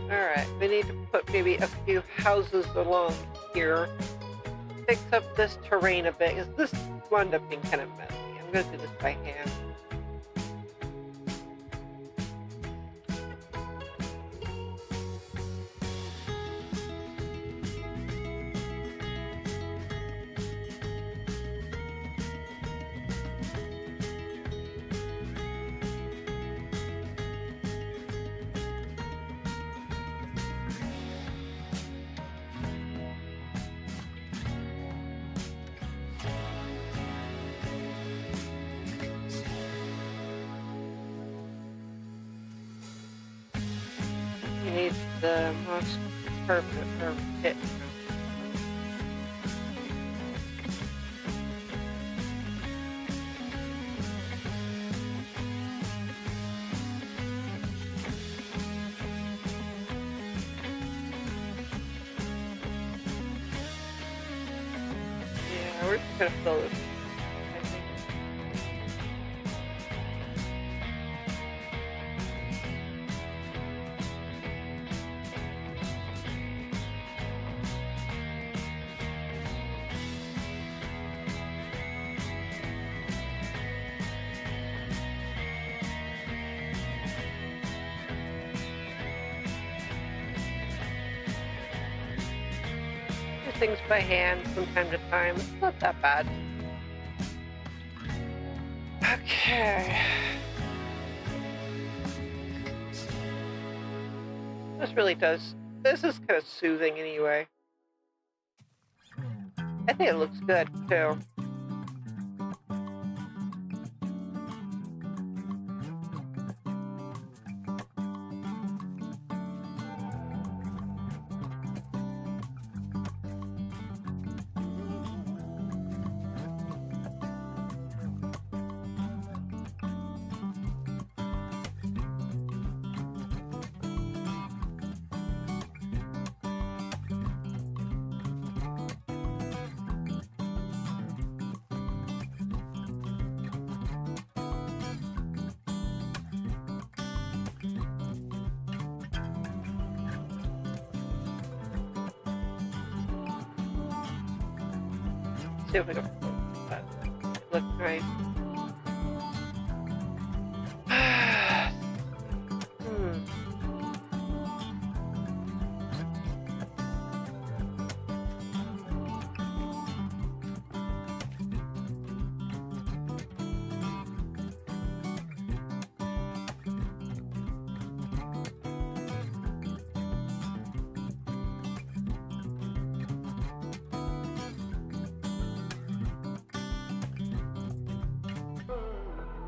Alright, we need to put maybe a few houses along here. Fix up this terrain a bit, because this wound up being kind of messy. I'm going to do this by hand. You need the most perfect pit. Yeah, we're just gonna fill this. I think. Do things by hand from time to time. It's not that bad. Okay. This is kind of soothing anyway. I think it looks good too. See if we can put that. It looks nice.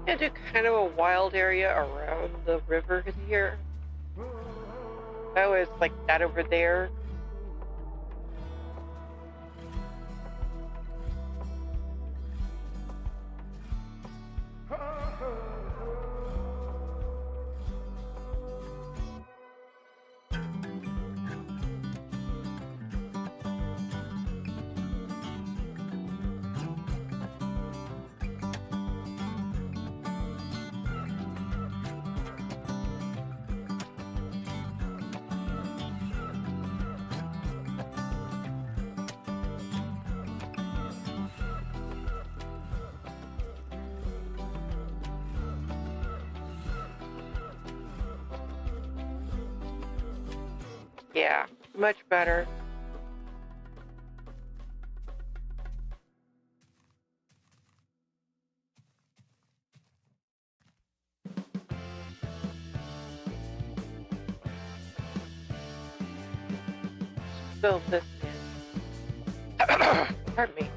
I'm gonna do kind of a wild area around the river here. Oh, it's like that over there. Yeah, much better. Fill this in. Pardon me.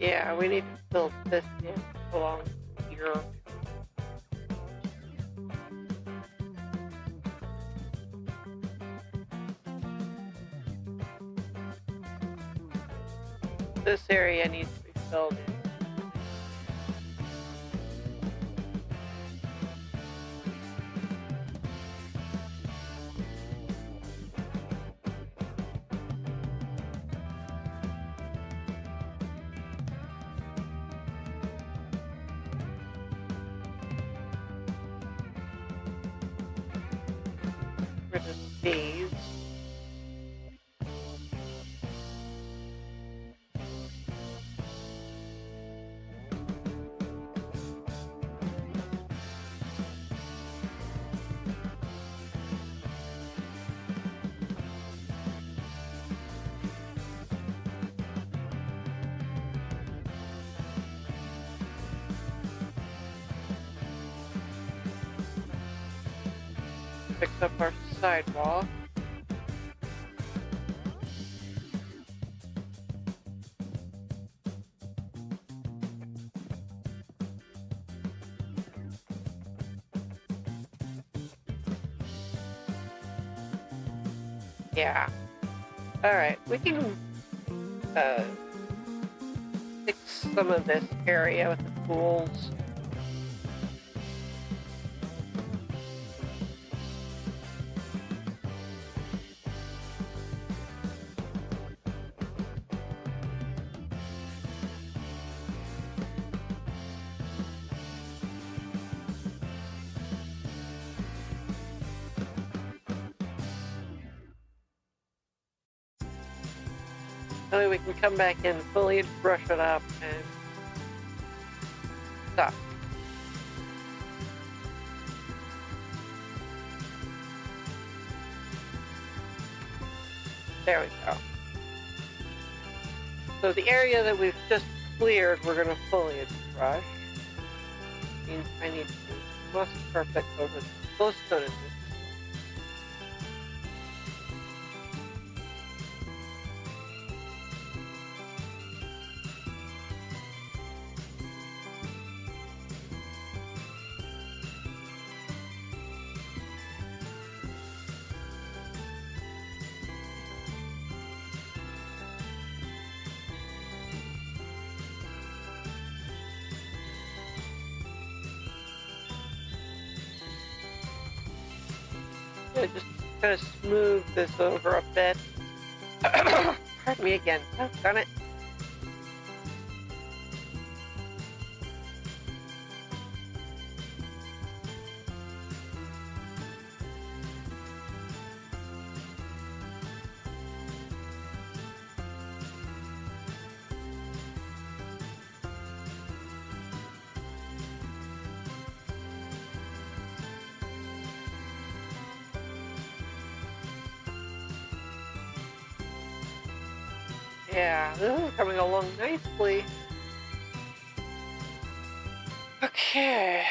Yeah, we need to fill this in along here. This area needs to be filled in. Rid of these. Fix up our sidewalk. Yeah. Alright, we can fix some of this area with the pools. That way we can come back in fully, brush it up, and stop. There we go. So the area that we've just cleared, we're going to foliage brush. Means I need to moss carpet over the glowstone in this. Just kind of smooth this over a bit. Pardon me again. Oh, done it. Yeah, this is coming along nicely. Okay.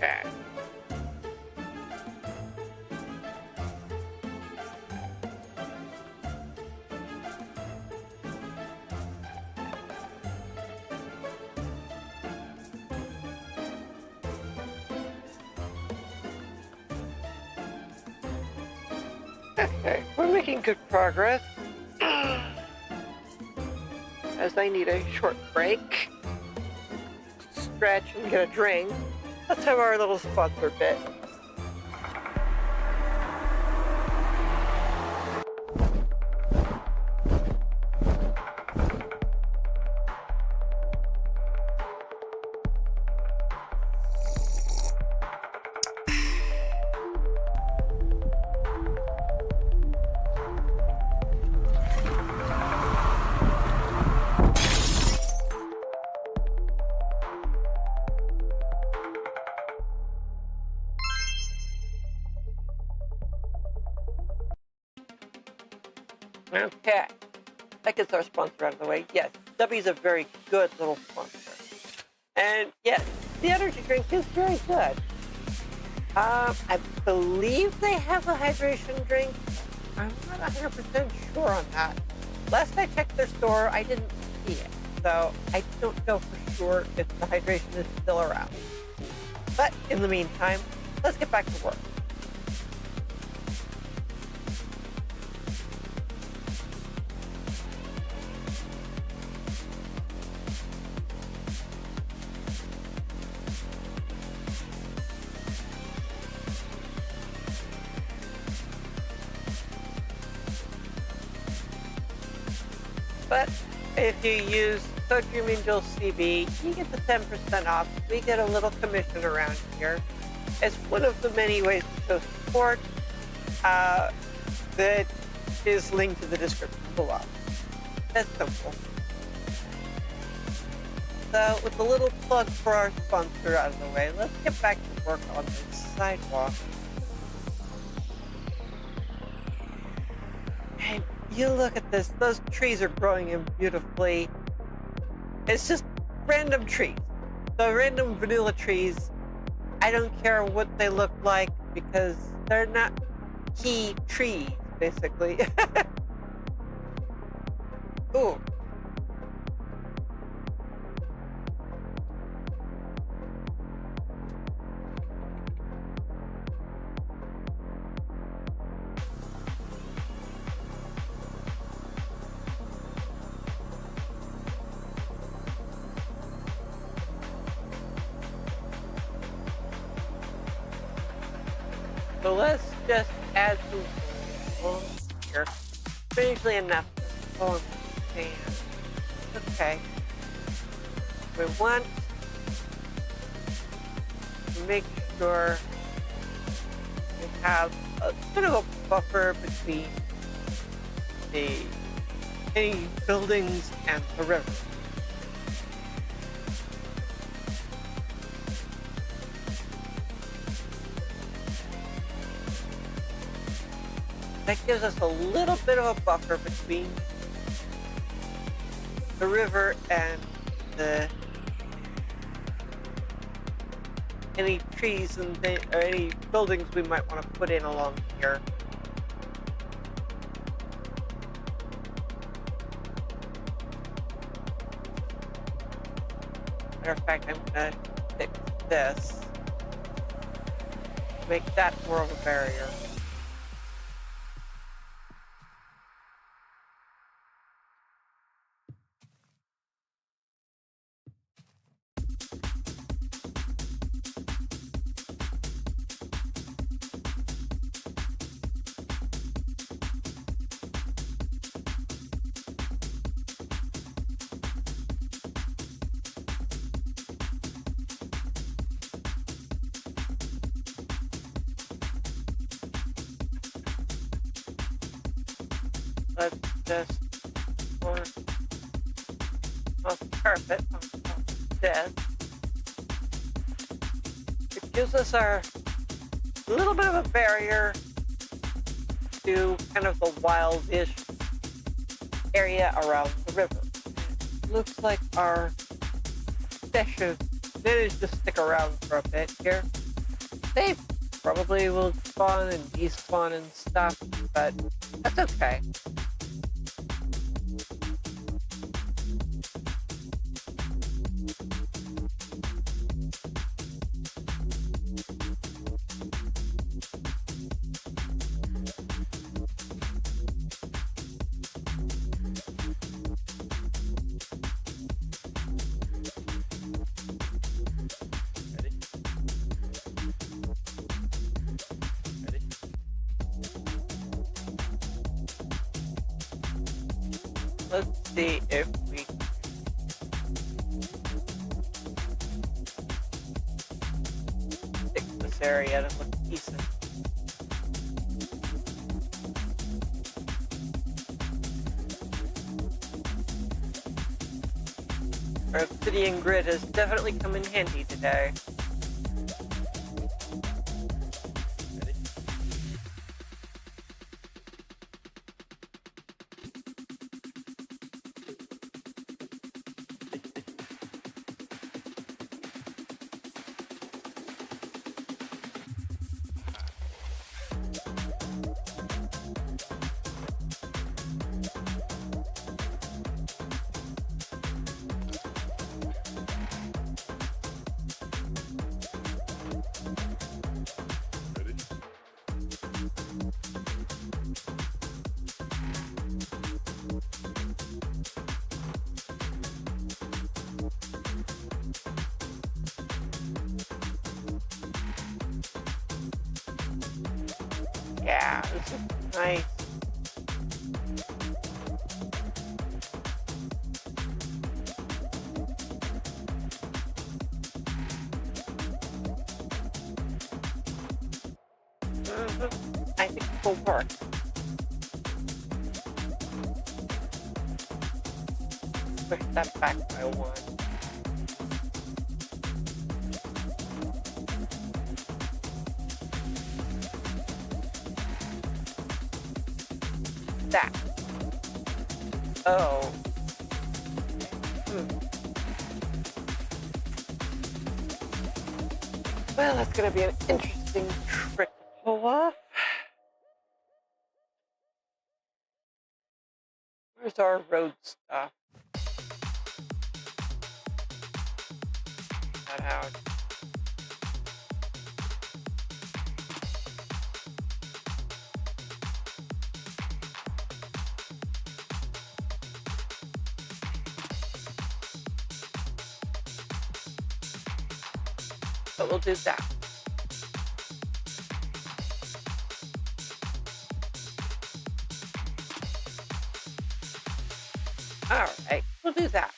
Okay. Okay, we're making good progress. As I need a short break, stretch and get a drink. Let's have our little sponsor bit. Okay, that gets our sponsor out of the way. Yes, W's a very good little sponsor. And yes, the energy drink is very good. I believe they have a hydration drink. I'm not 100% sure on that. Last I checked their store, I didn't see it. So I don't know for sure if the hydration is still around. But in the meantime, let's get back to work. But if you use code Angel CB, you get the 10% off. We get a little commission around here. It's one of the many ways to show support that is linked in the description below. That's simple. So with a little plug for our sponsor out of the way, let's get back to work on the sidewalk. And you look at this, those trees are growing in beautifully. It's just random trees. So random vanilla trees. I don't care what they look like because they're not key trees, basically. Ooh. So let's just add some along here. Strangely enough, on the sand. Okay. We want to make sure we have a bit of a buffer between any buildings and the river. That gives us a little bit of a buffer between the river and any trees and or any buildings we might want to put in along here. Matter of fact, I'm gonna fix this. Make that more of a barrier. Let's just pour a carpet on top of this. It gives us our little bit of a barrier to kind of the wildish area around the river. It looks like our fish have managed to stick around for a bit here. They probably will spawn and despawn and stuff, but that's okay. let's see if we fix this area to look decent. Our obsidian grid has definitely come in handy today. Yeah, this is nice. I think it will work. Push that back by one. That. Oh. Well, that's going to be an interesting trick to pull off. Where's our road stuff? That out. But we'll do that. All right, we'll do that.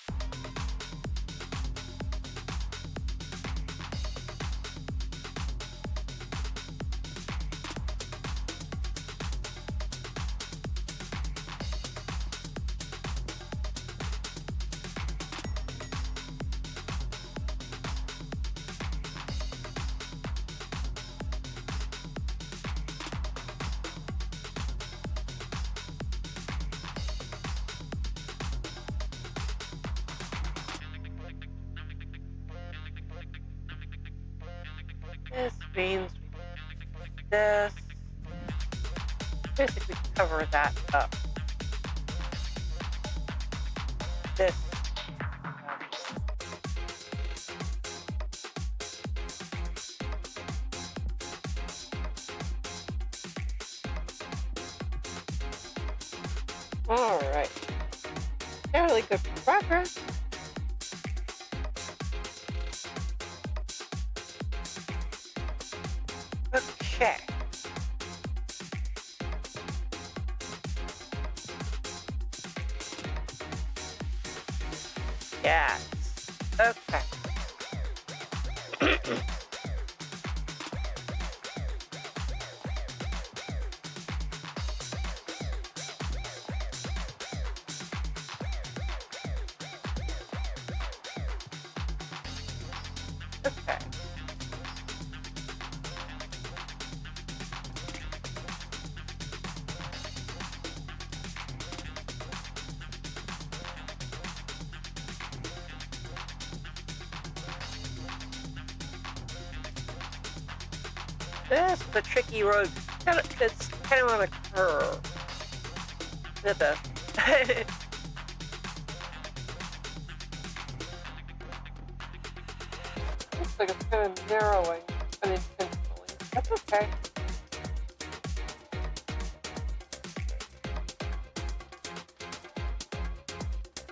This means this. Basically cover that up. This. All right. Fairly good progress. Okay. Yes. Okay. Okay. This is the tricky road. It's kind of on a curve. Look at this. Looks like it's kind of narrowing unintentionally. That's okay.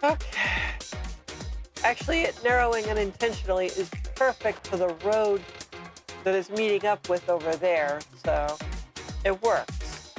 Okay. Actually, it narrowing unintentionally is perfect for the road that is meeting up with over there, so it works.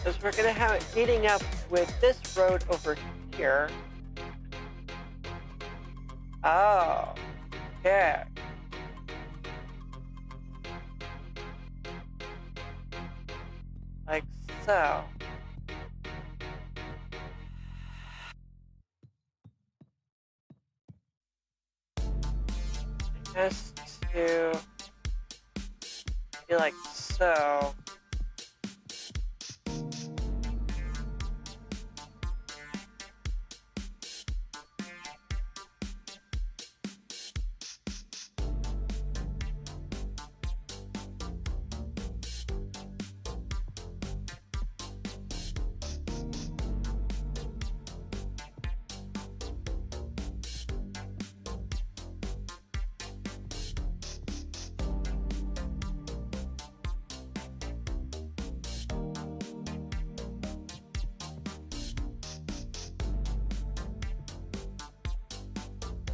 Because we're going to have it meeting up with this road over here. Oh, yeah. Like so. Just to be like so.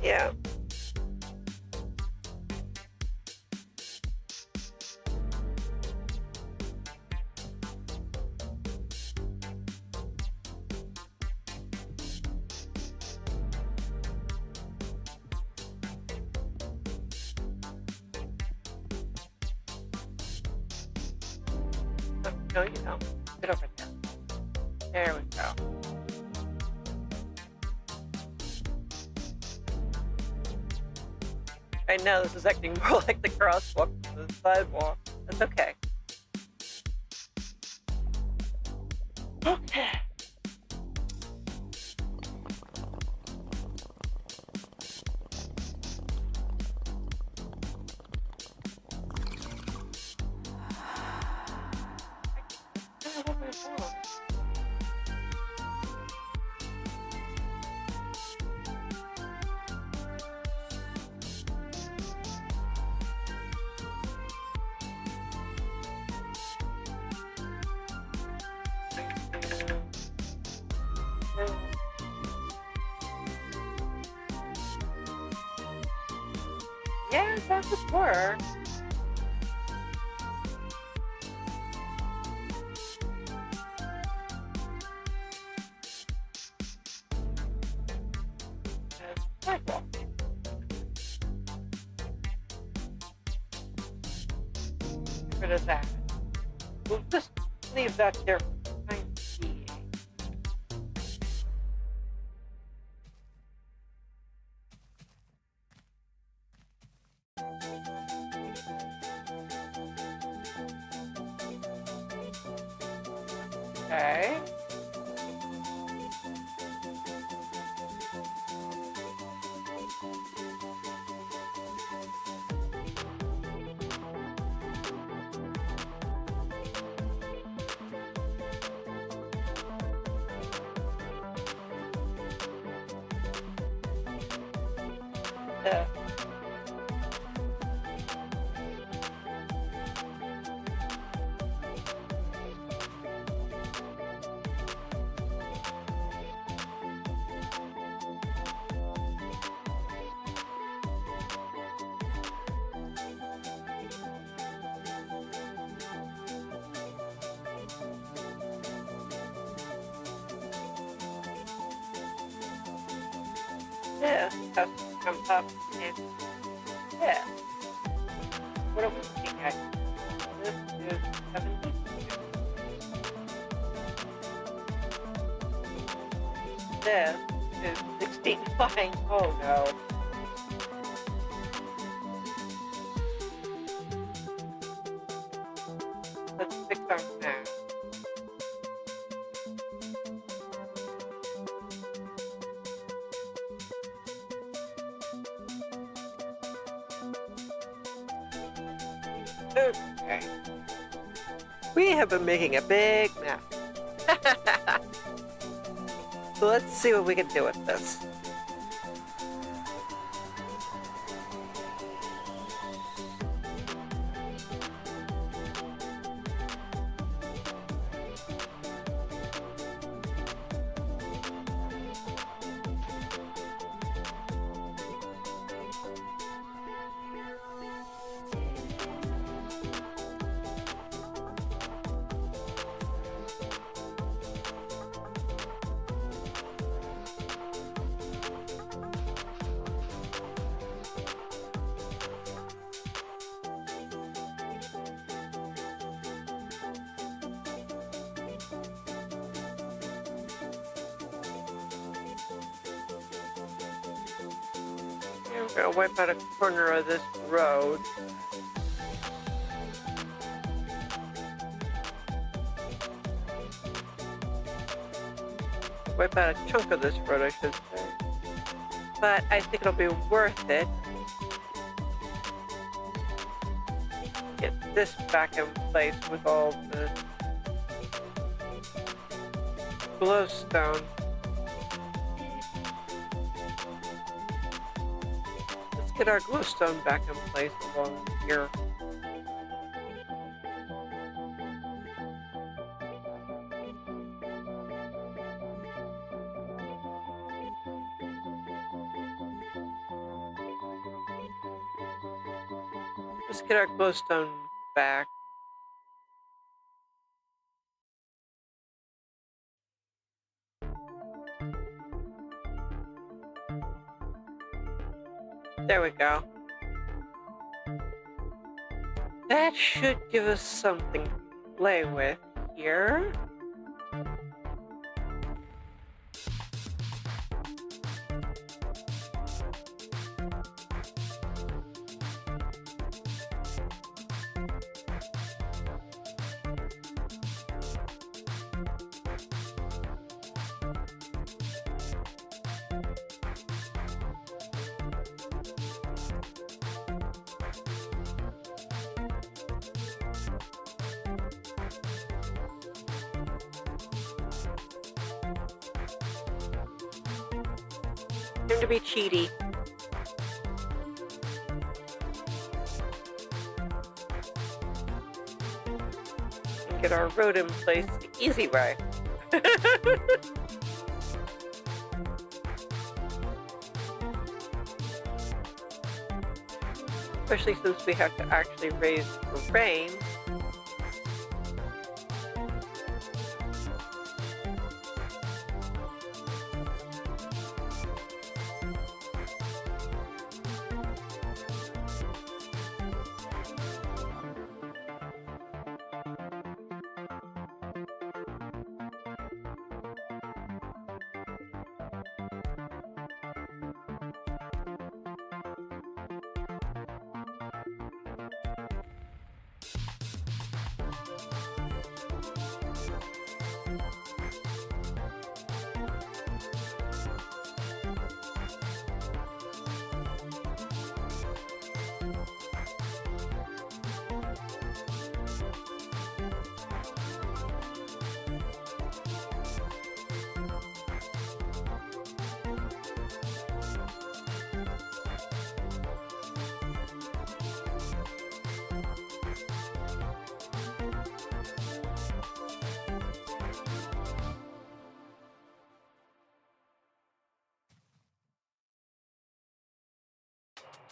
Yeah. No, you don't. Get over there. There we go. I know this is acting more like the crosswalk than the sidewalk. That's okay. Okay. Yeah, that would work. Sidewalk. Get rid of that. We'll just leave that there for the time being. Okay. Yeah. Yeah, has to come up and yeah. What are we looking at? This is 72. This is 69. Oh no. Let's fix our math. Okay. We have been making a big mess. So let's see what we can do with this. We're gonna wipe out a corner of this road. Wipe out a chunk of this road, I should say. But I think it'll be worth it. Get this back in place with all the glowstone. Let's get our glowstone back in place along here. Let's get our glowstone back. There we go. That should give us something to play with here. Seem to be cheaty. And get our road in place the easy way. Especially since we have to actually raise the rain.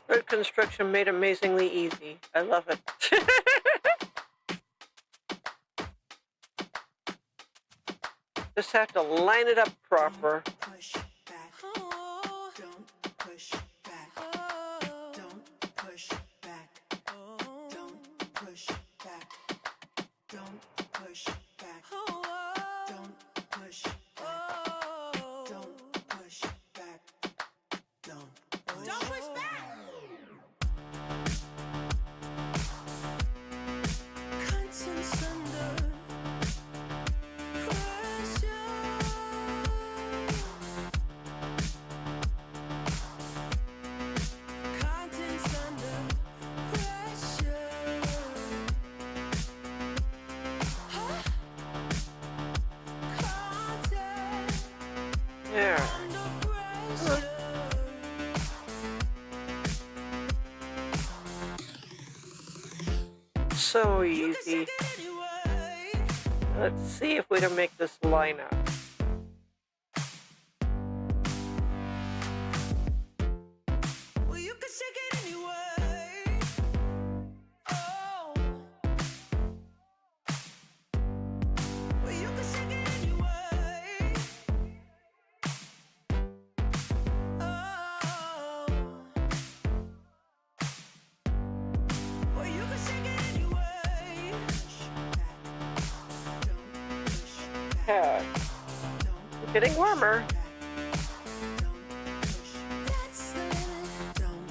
Road construction made amazingly easy. I love it. Just have to line it up proper. Push back. Don't push back. Don't push back. Don't push back. Don't push back. Don't push back. Don't push back. Don't push back. Conscience under pressure. Conscience under pressure. Huh? Conscience There. under pressure. So You can easy. shake it anyway. Let's see if we can make this line up. Well, you can shake it anyway. Oh. Well, you can shake it anyway. Oh. Well, you can shake it anyway. Yeah. Getting warmer. That's the limit. Don't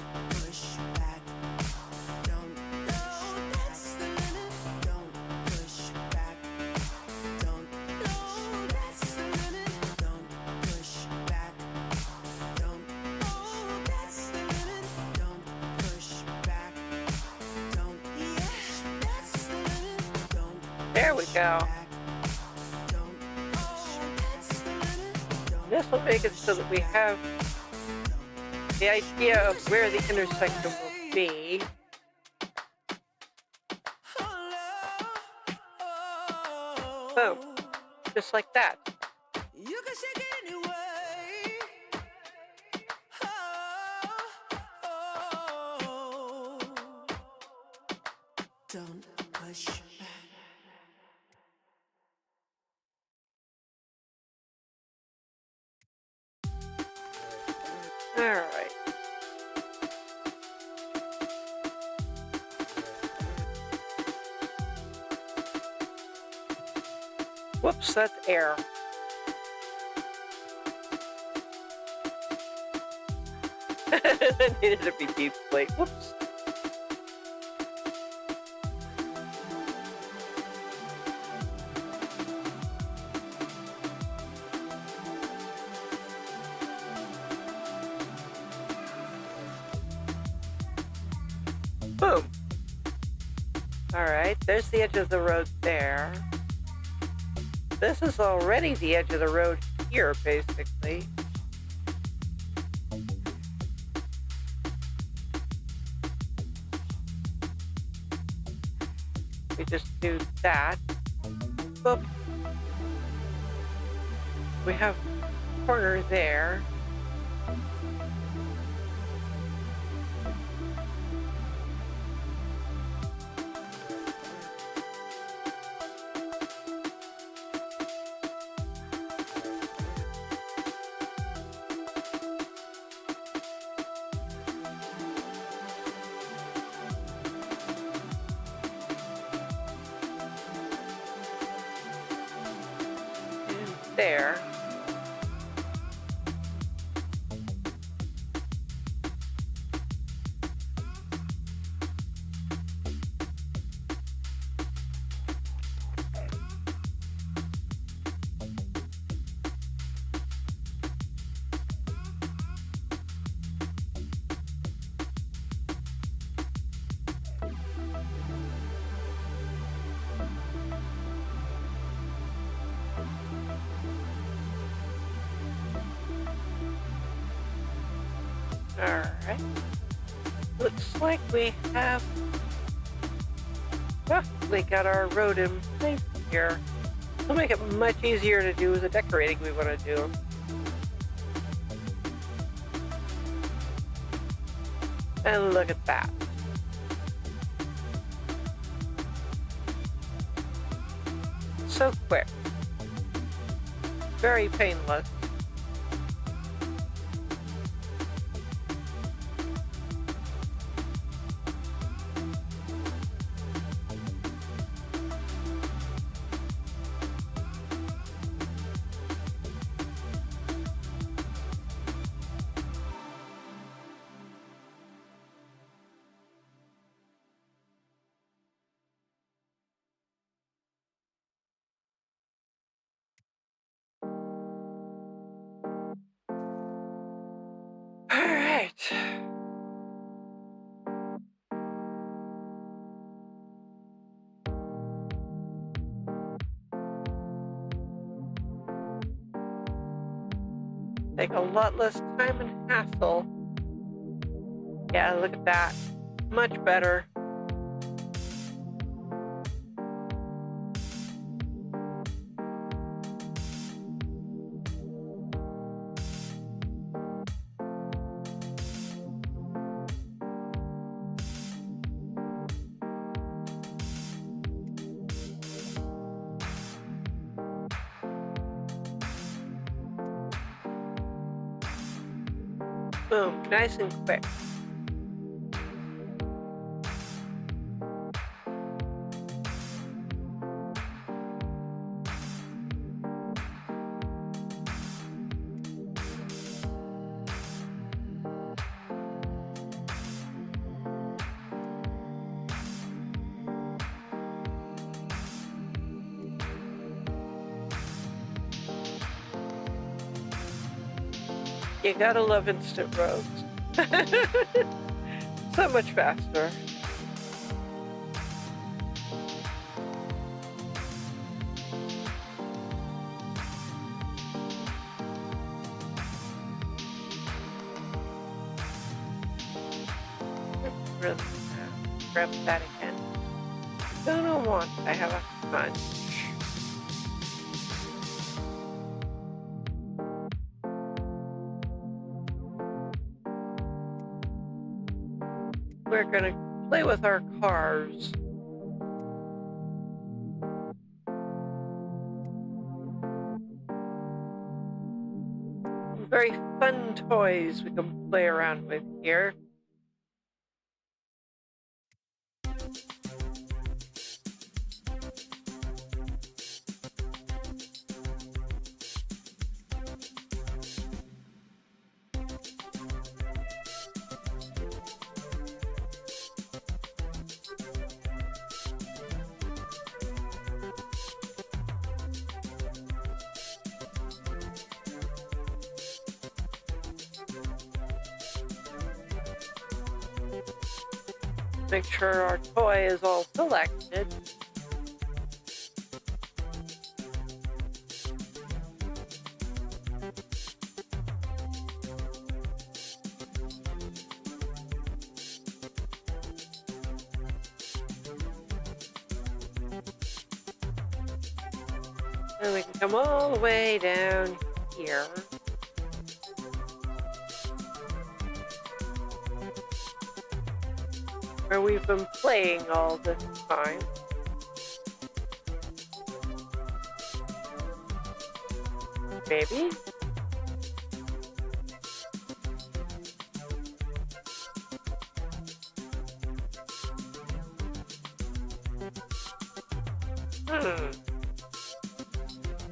There we go. This will make it so that we have the idea of where the intersection will be. Boom. Just like that. You can shake it anyway. Don't push back. All right. Whoops, that's air. That needed to be deeply. Whoops. Boom. All right, there's the edge of the road there. This is already the edge of the road here, basically. We just do that. Boop. We have a corner there. There. Alright. Looks like we have roughly got our road in place here. It'll make it much easier to do the decorating we want to do. And look at that. So quick. Very painless. All right. Take a lot less time and hassle. Yeah, look at that. Much better. Boom, nice and quick. You gotta love instant roads. So much faster. really grab that again. Don't want. I have a hunch. We're gonna play with our cars. Very fun toys we can play around with here. Make sure our toy is all selected. And we can come all the way down here. Where we've been playing all this time. Maybe?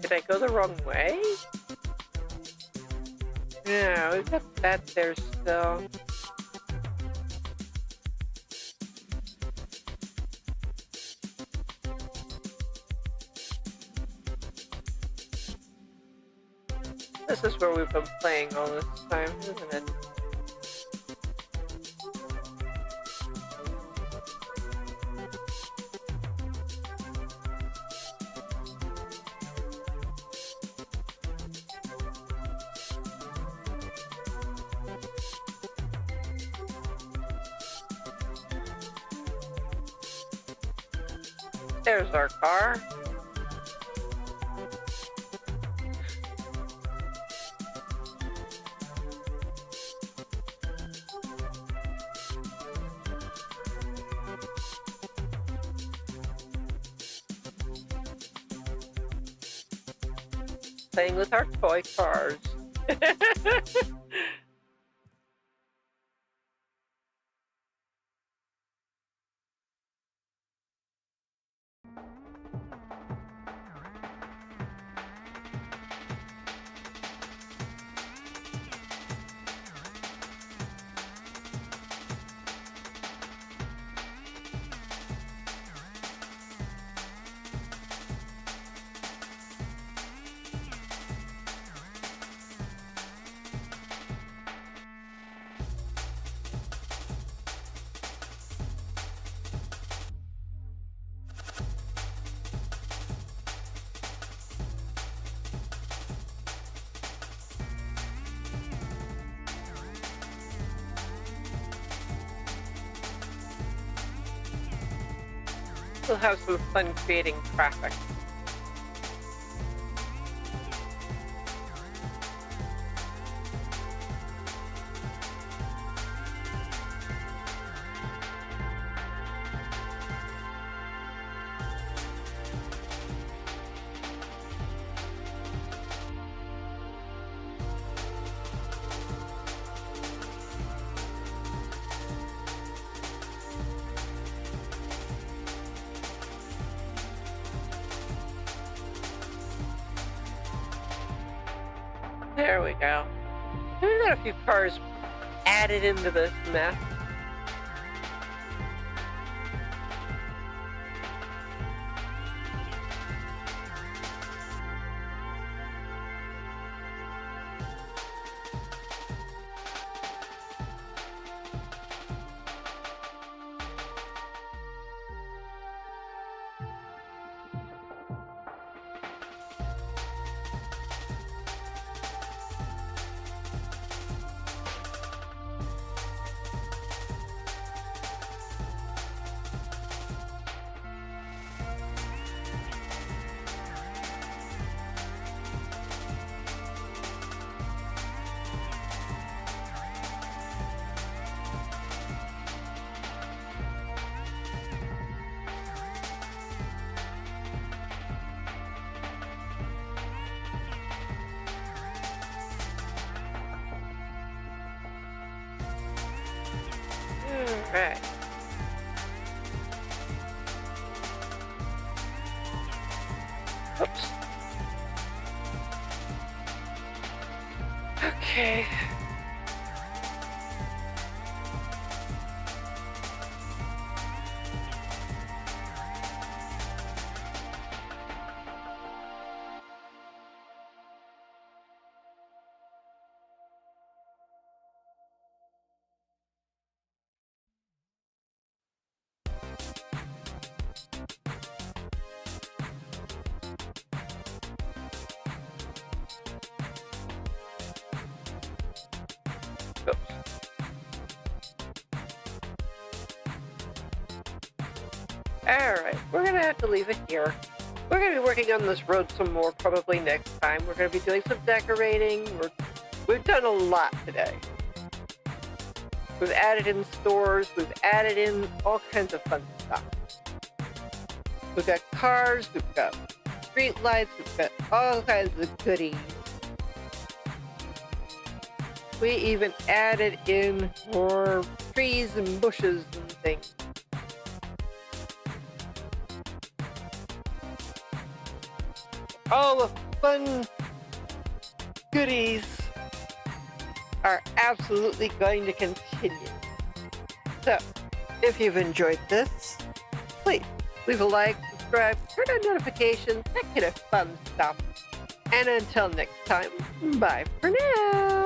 Did I go the wrong way? Yeah, we've got that there still. This is where we've been playing all this time, isn't it? There's our car. Playing with our toy cars. We'll have some fun creating traffic. There we go. We've got a few cars added into this mess. Right. Oops. Okay. Oops. Alright, we're gonna have to leave it here. We're gonna be working on this road some more probably next time. We're gonna be doing some decorating. We've done a lot today. We've added in stores, we've added in all kinds of fun stuff. We've got cars, we've got street lights, we've got all kinds of goodies. We even added in more trees and bushes and things. All the fun goodies are absolutely going to continue. So, if you've enjoyed this, please leave a like, subscribe, turn on notifications, that kind of fun stuff. And until next time, bye for now.